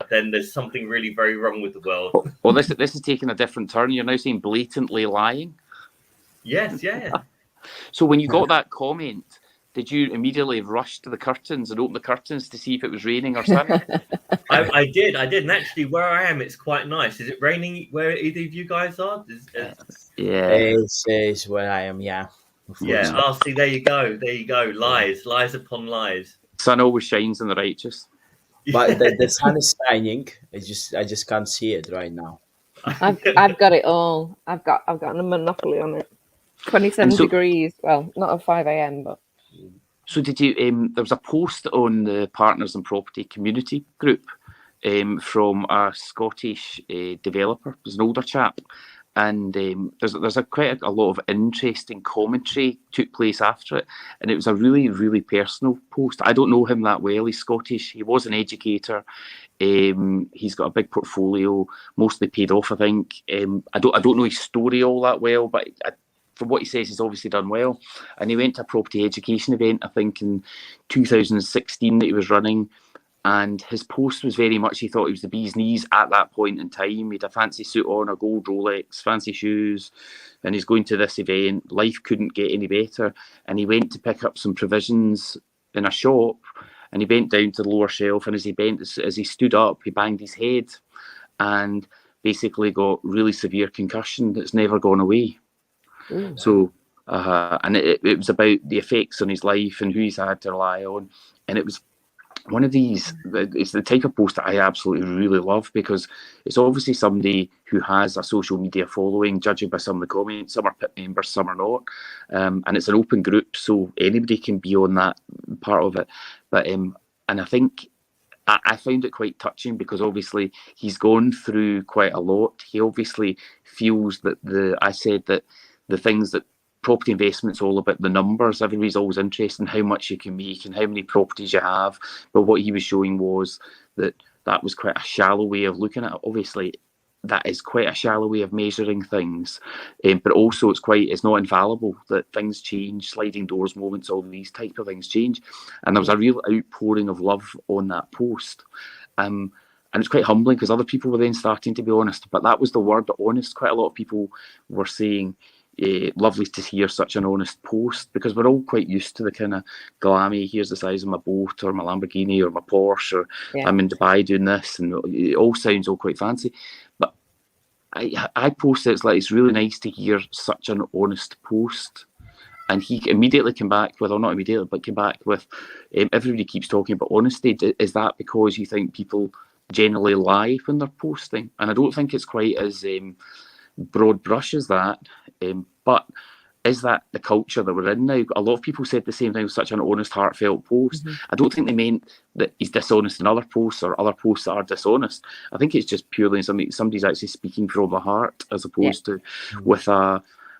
then there's something really very wrong with the world. Well, this is taking a different turn. You're now saying blatantly lying. Yes, yeah. So when you got that comment, did you immediately rush to the curtains and open the curtains to see if it was raining or sunny? I did. And actually, where I am, it's quite nice. Is it raining where either of you guys are? Yeah. It's where I am, yeah. Yeah. Oh, see, there you go. Lies upon lies. Sun always shines on the righteous. But the sun is shining. I just can't see it right now. I've got it all. I've got a monopoly on it. 27 degrees. Well, not at 5 a.m, but. So did you? There was a post on the Partners in Property community group from a Scottish developer. There's an older chap, and there's quite a lot of interesting commentary took place after it, and it was a really, really personal post. I don't know him that well. He's Scottish. He was an educator. He's got a big portfolio, mostly paid off, I think. I don't know his story all that well, but from what he says, he's obviously done well. And he went to a property education event, I think in 2016 that he was running. And his post was very much, he thought he was the bee's knees at that point in time. He had a fancy suit on, a gold Rolex, fancy shoes, and he's going to this event. Life couldn't get any better. And he went to pick up some provisions in a shop, and he bent down to the lower shelf. And as he stood up, he banged his head and basically got really severe concussion that's never gone away. Ooh. So, and it was about the effects on his life and who he's had to rely on. And it was one of these, it's the type of post that I absolutely really love, because it's obviously somebody who has a social media following, judging by some of the comments. Some are PIP members, some are not. And it's an open group, so anybody can be on that part of it. But and I think I found it quite touching, because obviously he's gone through quite a lot. He obviously feels that the things that property investment's all about the numbers. Everybody's always interested in how much you can make and how many properties you have. But what he was showing was that was quite a shallow way of looking at it. Obviously, that is quite a shallow way of measuring things. But also it's not infallible, that things change, sliding doors moments, all these type of things change. And there was a real outpouring of love on that post. And it's quite humbling, because other people were then starting to be honest. But that was the word, honest. Quite a lot of people were saying, lovely to hear such an honest post, because we're all quite used to the kind of glammy, here's the size of my boat or my Lamborghini or my Porsche, or I'm in Dubai doing this, and it all sounds all quite fancy. But I posted, it's really nice to hear such an honest post. And he immediately came back with, or not immediately, but came back with, everybody keeps talking about honesty. Is that because you think people generally lie when they're posting? And I don't think it's quite as broad brush as that, but is that the culture that we're in now? A lot of people said the same thing with such an honest, heartfelt post. I don't think they meant that he's dishonest in other posts or other posts that are dishonest. I think it's just purely somebody's actually speaking from the heart, as opposed to with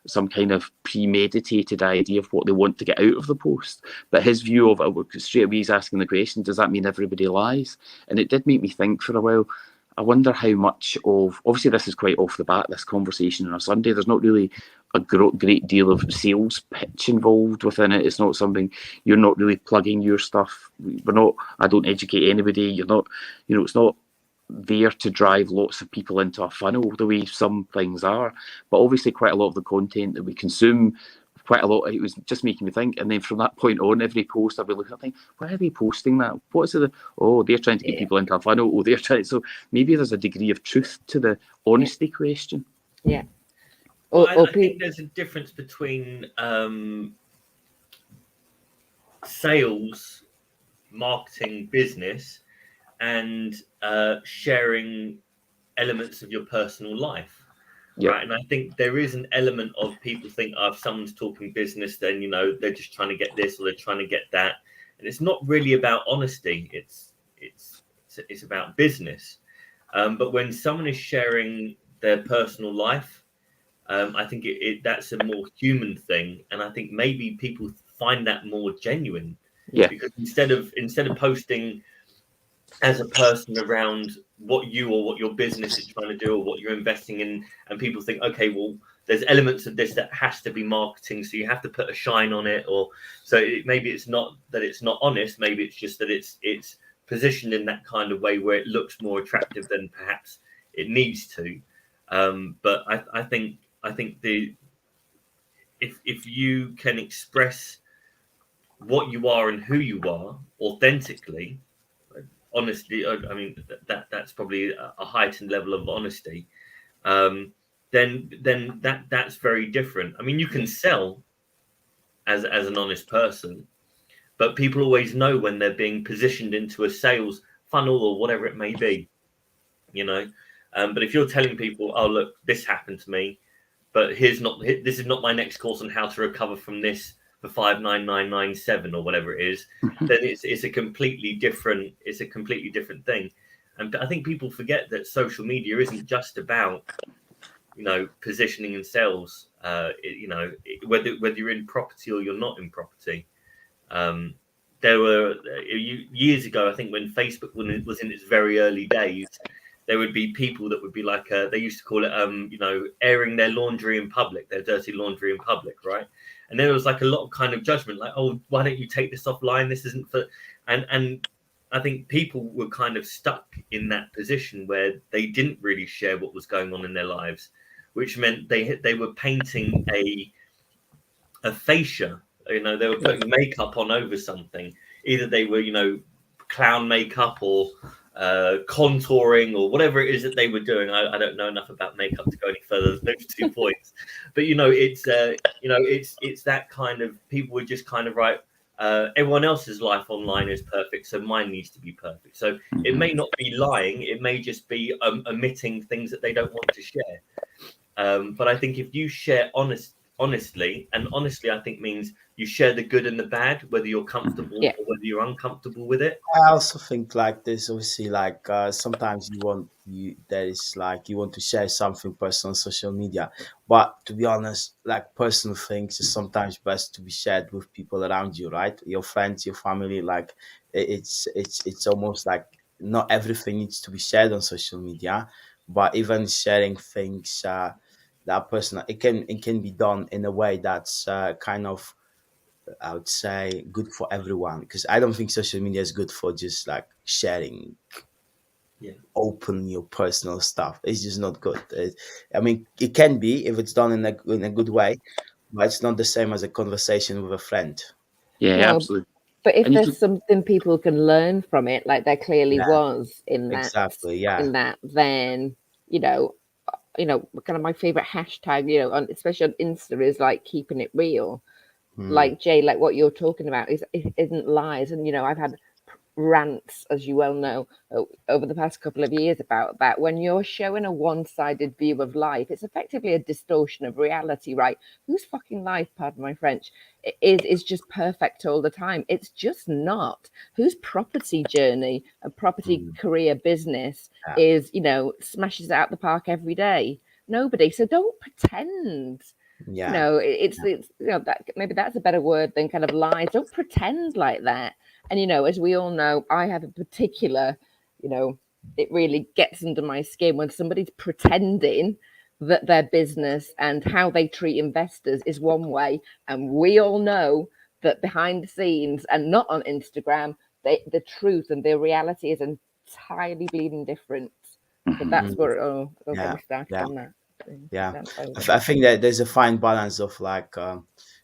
some kind of premeditated idea of what they want to get out of the post. But his view of it, straight away he's asking the question, does that mean everybody lies? And it did make me think for a while. I wonder how much of, obviously this is quite off the bat, this conversation on a Sunday, there's not really a great deal of sales pitch involved within it. It's not something, you're not really plugging your stuff. I don't educate anybody. You're not, it's not there to drive lots of people into a funnel the way some things are. But obviously quite a lot of the content that we consume, quite a lot, it was just making me think. And then from that point on, every post I'd be looking at, think, why are they posting that? What is it? Oh, they're trying to get people into a funnel. Oh, they're trying. So maybe there's a degree of truth to the honesty question. Yeah. I think there's a difference between sales, marketing, business, and sharing elements of your personal life. Yeah. Right. And I think there is an element of people think, if someone's talking business, then, they're just trying to get this or they're trying to get that. And it's not really about honesty. It's about business. But when someone is sharing their personal life, I think that's a more human thing. And I think maybe people find that more genuine. Yeah. Because instead of posting as a person around what your business is trying to do or what you're investing in, and people think, okay, well, there's elements of this that has to be marketing, so you have to put a shine on it, or so maybe it's not that it's not honest, maybe it's just that it's positioned in that kind of way where it looks more attractive than perhaps it needs to. But I think if you can express what you are and who you are authentically, honestly, I mean that's probably a heightened level of honesty. Then that's very different. I mean, you can sell as an honest person, but people always know when they're being positioned into a sales funnel or whatever it may be, But if you're telling people, oh look, this happened to me, but this is not my next course on how to recover from this for 59997 or whatever it is, then it's a completely different thing. And I think people forget that social media isn't just about positioning and sales. Whether you're in property or you're not in property. There were years ago, I think, when Facebook was in its very early days, there would be people that would be like, they used to call it, airing their laundry in public, their dirty laundry in public, right? And there was like a lot of kind of judgment, like, oh, why don't you take this offline? This isn't for, and I think people were kind of stuck in that position where they didn't really share what was going on in their lives, which meant they were painting a fascia. They were putting makeup on over something. Either they were, clown makeup or contouring or whatever it is that they were doing. I don't know enough about makeup to go any further than those 2 points. But it's that kind of, people were just kind of everyone else's life online is perfect, so mine needs to be perfect. So it may not be lying, it may just be omitting things that they don't want to share. But I think if you share honestly, and honestly I think means you share the good and the bad, whether you're comfortable or whether you're uncomfortable with it. I also think like this, obviously, like sometimes you want to share something personal on social media, but to be honest, like personal things is sometimes best to be shared with people around you, right? Your friends, your family. Like it's almost like not everything needs to be shared on social media, but even sharing things that personal, it can be done in a way that's kind of, I would say, good for everyone, because I don't think social media is good for just like sharing open your personal stuff. It's just not good. I mean, it can be if it's done in a good way, but it's not the same as a conversation with a friend. Yeah, absolutely. But if there's something people can learn from it, like there clearly was in that, exactly, then kind of my favorite hashtag, especially on Insta, is like keeping it real. Like Jay, like what you're talking about isn't lies. And I've had rants, as you well know, over the past couple of years about that. When you're showing a one-sided view of life, it's effectively a distortion of reality, right? Whose fucking life, pardon my French, is just perfect all the time? It's just not. Whose property journey and property career business is, smashes it out the park every day? Nobody. So don't pretend. Yeah. It's that maybe that's a better word than kind of lies. Don't pretend like that. And as we all know, I have a particular, it really gets under my skin when somebody's pretending that their business and how they treat investors is one way, and we all know that behind the scenes and not on Instagram, the truth and the reality is entirely bleeding different. So that's where don't get me started on that. Yeah, I think that there's a fine balance of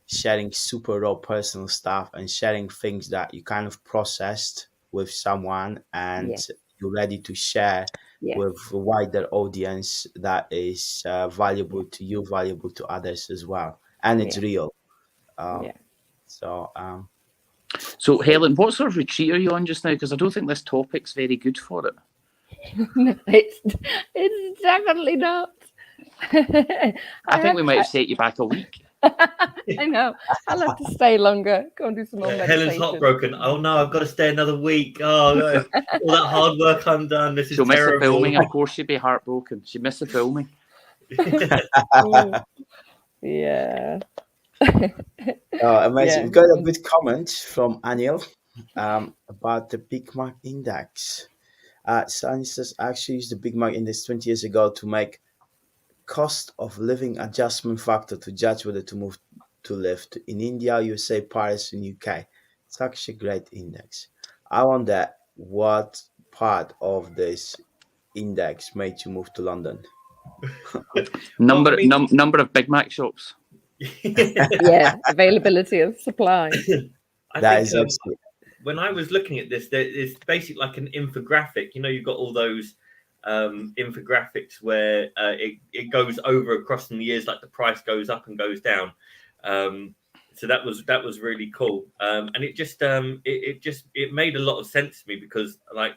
sharing super raw personal stuff and sharing things that you kind of processed with someone and you're ready to share with a wider audience that is valuable to you, valuable to others as well, and it's real. So Helen, what sort of retreat are you on just now? Because I don't think this topic's very good for it. No, it's definitely not. I think we might have set you back a week. I know. I'll have to stay longer. Go and do some more meditation. Helen's heartbroken. Oh no, I've got to stay another week. Oh no, all that hard work undone. This is She'll terrible. miss the filming. Of course, she'd be heartbroken. She'd miss the filming. Yeah. Amazing. We've got a good comment from Anil about the Big Mac Index. Sunny says, I actually used the Big Mac Index 20 years ago to make cost of living adjustment factor to judge whether to move to live in India, USA, Paris, and UK. It's actually a great index. I wonder what part of this index made you move to London. Number of Big Mac shops. Availability of supply. That is absolutely. When I was looking at this, it's basically like an infographic. You've got all those infographics where it goes over across the years, like the price goes up and goes down. So that was really cool, and it just it made a lot of sense to me, because like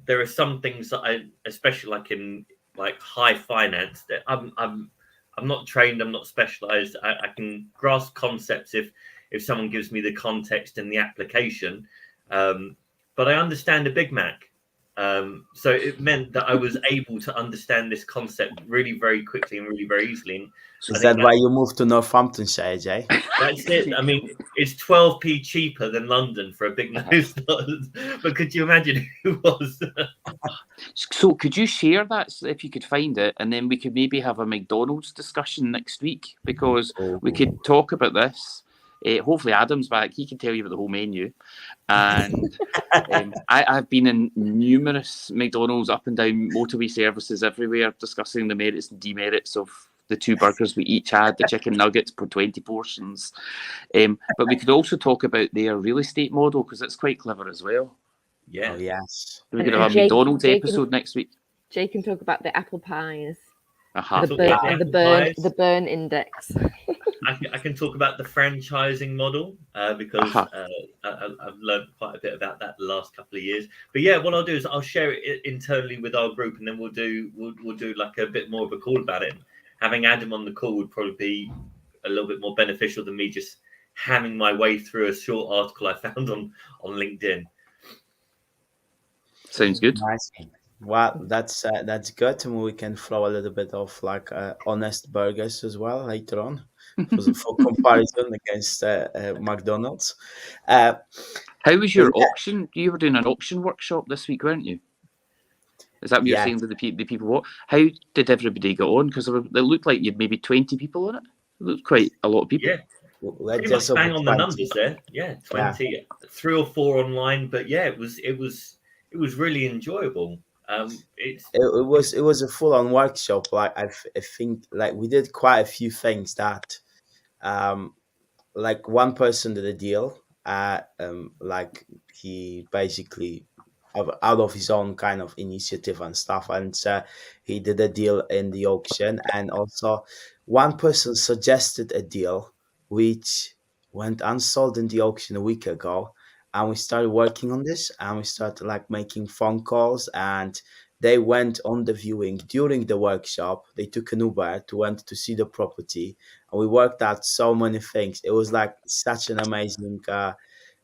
there are some things that especially like in like high finance, that I'm not trained, I'm not specialized. I can grasp concepts if someone gives me the context and the application, but I understand a Big Mac. So it meant that I was able to understand this concept really very quickly and really very easily. Is that why you moved to Northamptonshire, Jay? That's it. I mean, it's 12p cheaper than London for a Big Mac. But could you imagine who was? So could you share that if you could find it, and then we could maybe have a McDonald's discussion next week, because we could talk about this. Hopefully Adam's back. He can tell you about the whole menu. And I've been in numerous McDonald's up and down motorway services everywhere, discussing the merits and demerits of the two burgers we each had, the chicken nuggets per 20 portions. But we could also talk about their real estate model, because it's quite clever as well. Yeah. Oh, yes. We're going to have a McDonald's episode next week. Jay can talk about the apple pies. The burn index. I can talk about the franchising model, because I've learned quite a bit about that the last couple of years. But yeah, what I'll do is I'll share it internally with our group, and then we'll do like a bit more of a call about it. Having Adam on the call would probably be a little bit more beneficial than me just hamming my way through a short article I found on LinkedIn. Sounds good. Nice. Well, that's good, and we can throw a little bit of like honest burgers as well later on for comparison against McDonald's. How was your auction? You were doing an auction workshop this week, weren't you? Is that what you're saying to the people? What? How did everybody get on? Because it looked like you'd maybe 20 people on it. It looked quite a lot of people. Yeah. Pretty much bang on the numbers there. Yeah, 20, yeah. 3 or 4 online, but yeah, it was really enjoyable. It was a full-on workshop. Like I think like we did quite a few things that like one person did a deal, like he basically out of his own kind of initiative and stuff, and he did a deal in the auction, and also one person suggested a deal which went unsold in the auction a week ago, and we started working on this, and we started like making phone calls, and they went on the viewing during the workshop. They took an Uber to went to see the property, and we worked out so many things. It was like such an amazing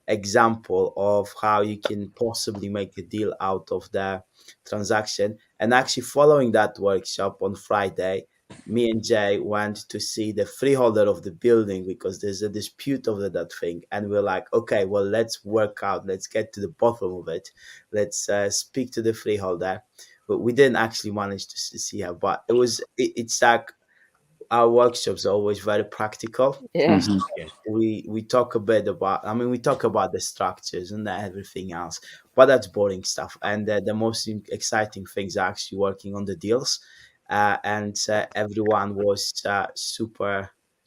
example of how you can possibly make a deal out of the transaction. And actually, following that workshop on Friday, me and Jay went to see the freeholder of the building because there's a dispute over that thing. And we're like, okay, well, let's work out, let's get to the bottom of it. Let's speak to the freeholder. But we didn't actually manage to see her. But it's like our workshops are always very practical. Yeah. We talk a bit about, I mean, we talk about the structures and everything else, but that's boring stuff. And the most exciting things are actually working on the deals. And everyone was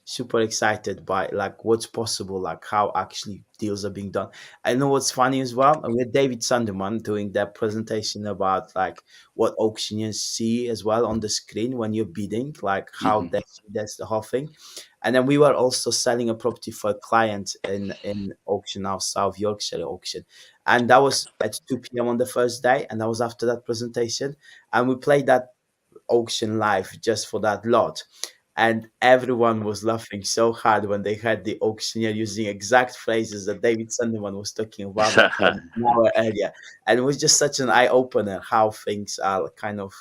super excited by like what's possible, like how actually deals are being done. I know what's funny as well. We had David Sunderman doing that presentation about like what auctioneers see as well on the screen when you're bidding, like how that's the whole thing. And then we were also selling a property for a client in auction house, South Yorkshire auction. And that was at 2 p.m. on the first day. And that was after that presentation. And we played that auction live just for that lot. And everyone was laughing so hard when they heard the auctioneer using exact phrases that David Sunderman was talking about like an hour earlier. And it was just such an eye opener how things are kind of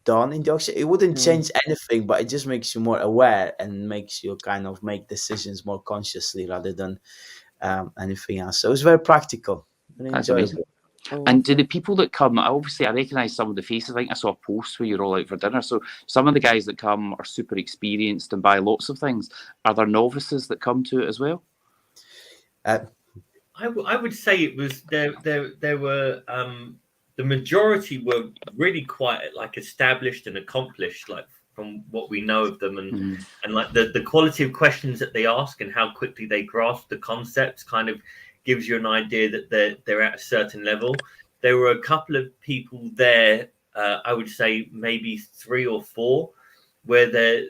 done in the auction. It wouldn't change anything, but it just makes you more aware and makes you kind of make decisions more consciously rather than anything else. So it was very practical. Really That's enjoyable. amazing. And do the people that come, obviously I recognise some of the faces. I think I saw a post where you're all out for dinner. So some of the guys that come are super experienced and buy lots of things. Are there novices that come to it as well? I would say it was there were the majority were really quite like established and accomplished, like from what we know of them, and like the quality of questions that they ask and how quickly they grasp the concepts kind of gives you an idea that they're at a certain level. There were a couple of people there, I would say maybe 3 or 4, where they've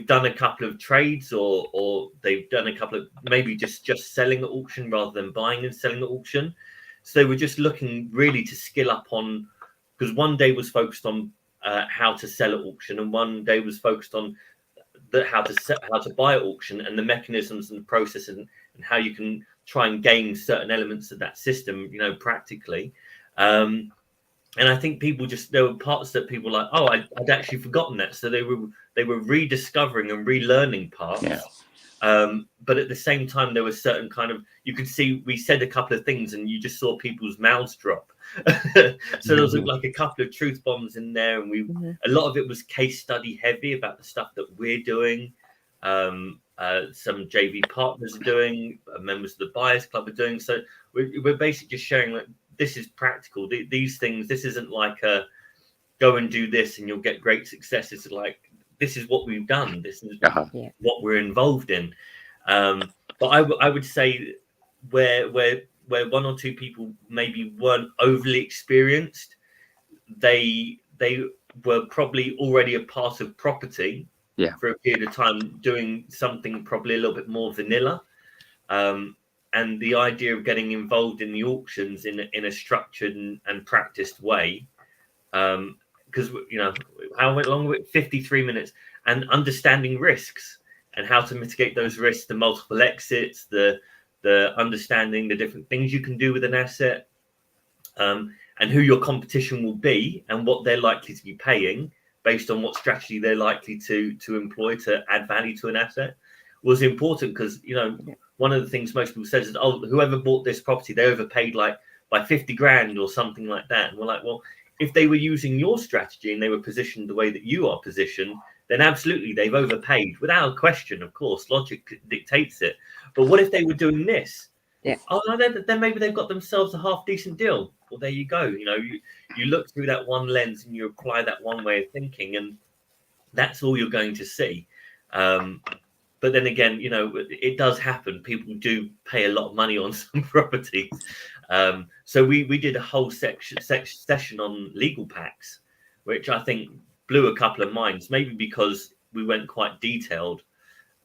done a couple of trades or they've done a couple of maybe just selling at auction rather than buying and selling at auction. So they were just looking really to skill up on, because one day was focused on how to sell at auction, and one day was focused on how to buy at auction and the mechanisms and the process and how you can try and gain certain elements of that system, practically. And I think people there were parts that people were like, oh, I'd actually forgotten that. So they were rediscovering and relearning parts. Yeah. But at the same time, there was certain kind of, you could see, we said a couple of things and you just saw people's mouths drop. So there was like a couple of truth bombs in there. And a lot of it was case study heavy about the stuff that we're doing. Some JV partners are doing, members of the Buyers Club are doing. So we're basically just sharing like, this is practical. These things, this isn't like a go and do this and you'll get great success. It's like, this is what we've done. This is what we're involved in. But I would say where 1 or 2 people maybe weren't overly experienced, they were probably already a part of property for a period of time, doing something probably a little bit more vanilla. And the idea of getting involved in the auctions in a structured and practiced way, because how long were it? 53 minutes, and understanding risks and how to mitigate those risks, the multiple exits, the understanding the different things you can do with an asset, and who your competition will be and what they're likely to be paying based on what strategy they're likely to employ to add value to an asset was important. Because one of the things most people say is, oh, whoever bought this property, they overpaid like by 50 grand or something like that. And we're like, well, if they were using your strategy and they were positioned the way that you are positioned, then absolutely they've overpaid without a question. Of course, logic dictates it. But what if they were doing this? Yeah. Oh, no, then maybe they've got themselves a half decent deal. Well, there you go. You look through that one lens and you apply that one way of thinking, and that's all you're going to see. But then again, it does happen. People do pay a lot of money on some properties. So we did a whole session on legal packs, which I think blew a couple of minds, maybe because we went quite detailed.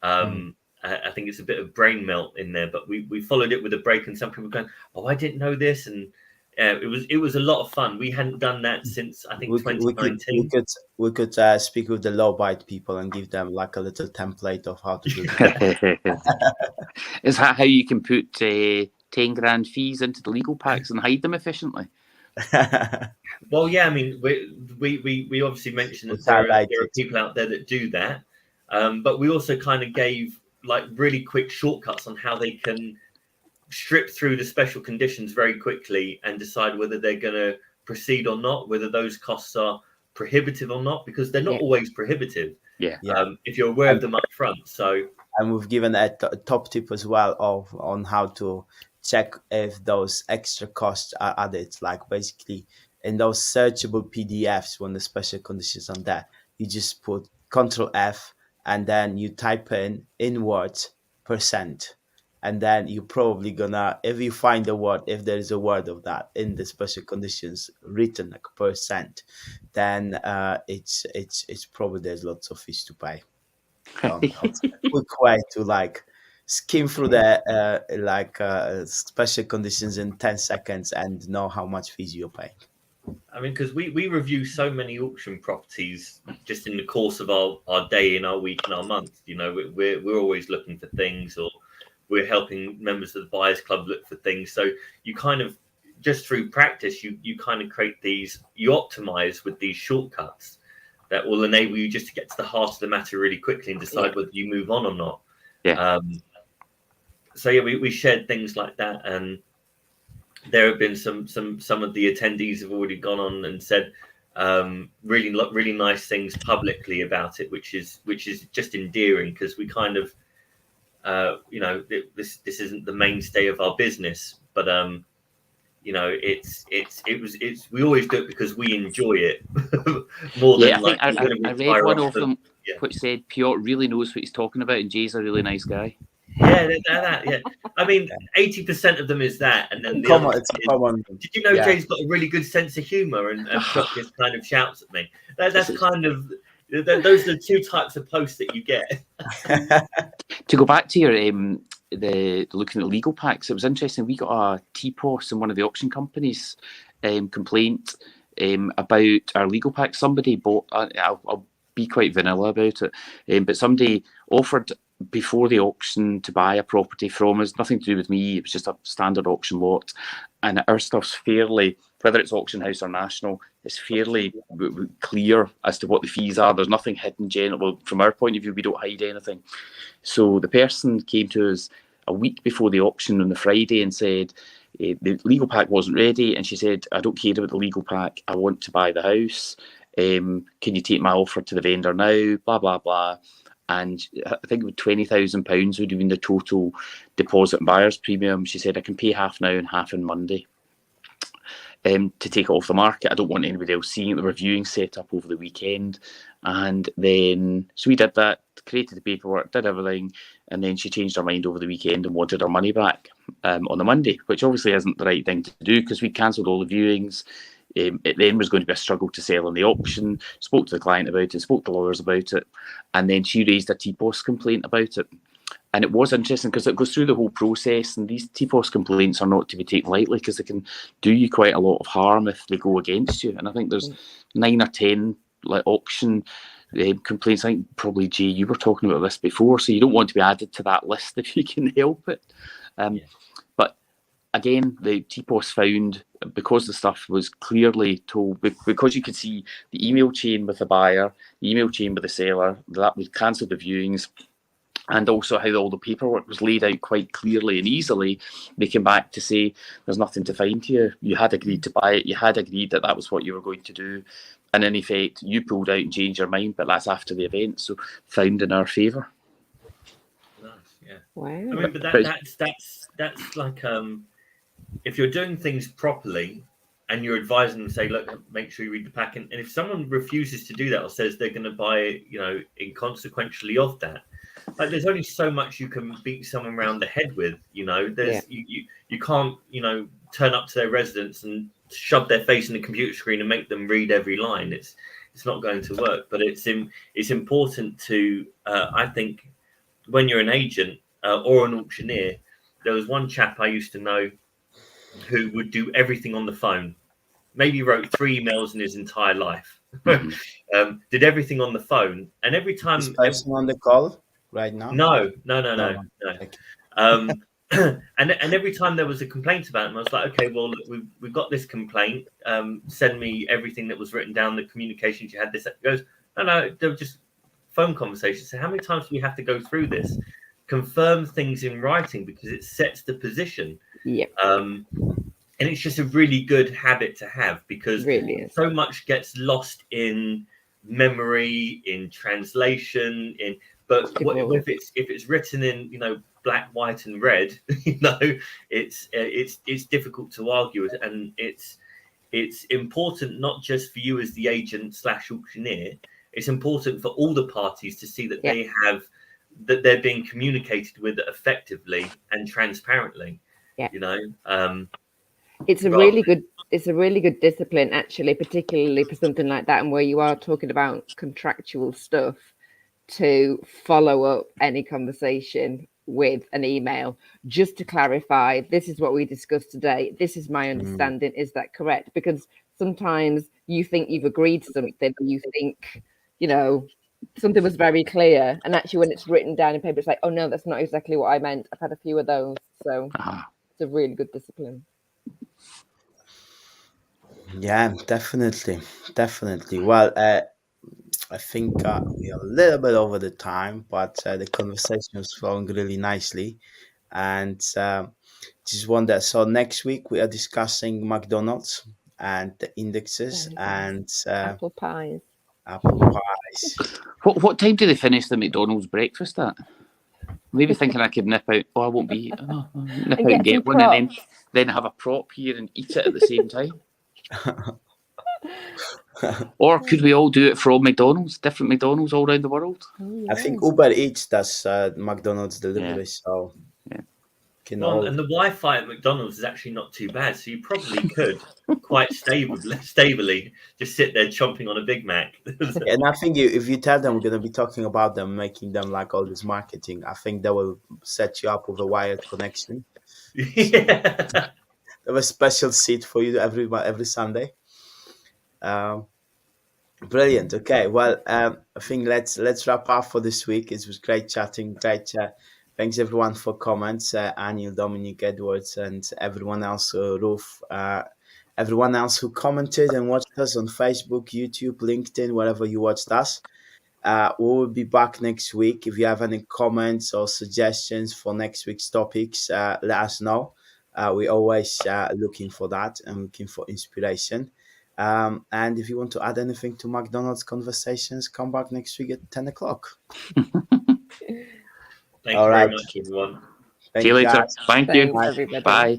And I think it's a bit of brain melt in there, but we followed it with a break, and some people going, "Oh, I didn't know this," and it was a lot of fun. We hadn't done that since I think 2019. We could speak with the low bite people and give them like a little template of how to do that. Is that how you can put 10 grand fees into the legal packs and hide them efficiently? Well, yeah, I mean, we obviously mentioned that there are people out there that do that, but we also kind of gave like really quick shortcuts on how they can strip through the special conditions very quickly and decide whether they're going to proceed or not, whether those costs are prohibitive or not, because they're not always prohibitive. If you're aware of them up front. So, and we've given a top tip as well on how to check if those extra costs are added. Like basically in those searchable PDFs, when the special conditions on there, you just put Control F and then you type in words %. And then you're probably gonna, if you find a word, if there is a word of that in the special conditions written like %, then it's probably there's lots of fees to pay. Quick way to like skim through the special conditions in 10 seconds and know how much fees you're paying. I mean, because we review so many auction properties just in the course of our day, in our week, and our month. You know, we're always looking for things, or we're helping members of the Buyers Club look for things. So you kind of, just through practice, you kind of create these, you optimize with these shortcuts that will enable you just to get to the heart of the matter really quickly and decide whether you move on or not. So yeah, we shared things like that, and there have been some of the attendees have already gone on and said really nice things publicly about it, which is just endearing, because we kind of you know, this isn't the mainstay of our business, but you know, we always do it because we enjoy it more than like. I read one of them which said Piotr really knows what he's talking about, and Jay's a really nice guy. Yeah. I mean, 80% of them is that, and then the other is, did you know Jay's got a really good sense of humor, and Piotr just kind of shouts at me. That's kind of. Those are the two types of posts that you get. To go back to your the looking at legal packs, it was interesting. We got a TPOS in one of the auction companies complaint about our legal pack. Somebody bought. I'll be quite vanilla about it, but somebody offered before the auction to buy a property from us. Nothing to do with me. It was just a standard auction lot, and our stuff's fairly, whether it's auction house or national, it's fairly clear as to what the fees are. There's nothing hidden. Well, from our point of view, we don't hide anything. So the person came to us a week before the auction on the Friday and said the legal pack wasn't ready, and she said, "I don't care about the legal pack. I want to buy the house. Can you take my offer to the vendor now? Blah blah blah." And I think it was £20,000 would have been the total deposit and buyer's premium. She said, "I can pay half now and half on Monday to take it off the market. I don't want anybody else seeing it." The reviewing set up over the weekend. And then, so we did that, created the paperwork, did everything. And then she changed her mind over the weekend and wanted her money back on the Monday, which obviously isn't the right thing to do, because we cancelled all the viewings. It then was going to be a struggle to sell in the auction. Spoke to the client about it, spoke to lawyers about it, and then she raised a TPOS complaint about it. And it was interesting because it goes through the whole process, and these TPOS complaints are not to be taken lightly, because they can do you quite a lot of harm if they go against you. And I think there's 9 or 10 like auction complaints. I think probably Jay, you were talking about this before, so you don't want to be added to that list if you can help it. But again, the TPOS found, because the stuff was clearly told, because you could see the email chain with the buyer, the email chain with the seller, that would cancel the viewings, and also how all the paperwork was laid out quite clearly and easily, they came back to say, there's nothing to fine to you. You had agreed to buy it. You had agreed that that was what you were going to do. And in effect, you pulled out and changed your mind, but that's after the event. So found in our favour. Nice, yeah. Wow. I mean, but that's like, if you're doing things properly and you're advising them, say, look, make sure you read the pack. And if someone refuses to do that or says they're going to buy it, you know, inconsequentially of that, like there's only so much you can beat someone around the head with, you know. There's you can't, you know, turn up to their residence and shove their face in the computer screen and make them read every line. It's not going to work. But it's important to I think when you're an agent or an auctioneer, there was one chap I used to know who would do everything on the phone. Maybe wrote 3 emails in his entire life. Did everything on the phone, and every time. Is person on the call right now? No. Okay. And every time there was a complaint about him, I was like, okay, well, look, we've got this complaint. Send me everything that was written down, the communications you had. This he goes, no, they were just phone conversations. So how many times do we have to go through this? Confirm things in writing because it sets the position. Yeah. And it's just a really good habit to have because Really is. so much gets lost in memory, in translation, but if it's written in, black, white, and red, it's difficult to argue it, and it's important not just for you as the agent / auctioneer. It's important for all the parties to see that that they're being communicated with effectively and transparently. Yeah. It's a really good discipline, actually, particularly for something like that, and where you are talking about contractual stuff, to follow up any conversation with an email just to clarify, this is what we discussed today, this is my understanding, is that correct? Because sometimes you think you've agreed to something, you think something was very clear, and actually when it's written down in paper, it's like, oh no, that's not exactly what I meant. I've had a few of those, so it's a really good discipline. Yeah, definitely. Well, I think we are a little bit over the time, but the conversation was flowing really nicely. And just wonder, so next week we are discussing McDonald's and the indexes and apple pies. What time do they finish the McDonald's breakfast at? Maybe thinking I could nip out. Oh, I won't be. Nip out and get one, and then have a prop here and eat it at the same time. Or could we all do it from McDonald's, different McDonald's all around the world? I think Uber Eats does McDonald's delivery, so and the Wi-Fi at McDonald's is actually not too bad, so you probably could quite stably just sit there chomping on a Big Mac. And I think if you tell them we're going to be talking about them, making them like all this marketing, I think they will set you up with a wired connection. Yeah. They have a special seat for you every Sunday. Brilliant. Okay, well, I think let's wrap up for this week. It was great chatting. Thanks everyone for comments, Anil, Dominic, Edwards, and everyone else, Ruth, everyone else who commented and watched us on Facebook, YouTube, LinkedIn, wherever you watched us. We will be back next week. If you have any comments or suggestions for next week's topics, let us know. We're always looking for that and looking for inspiration. And if you want to add anything to McDonald's conversations, come back next week at 10 o'clock. Thank you very much, everyone. See you later. Thank you. Everybody. Bye.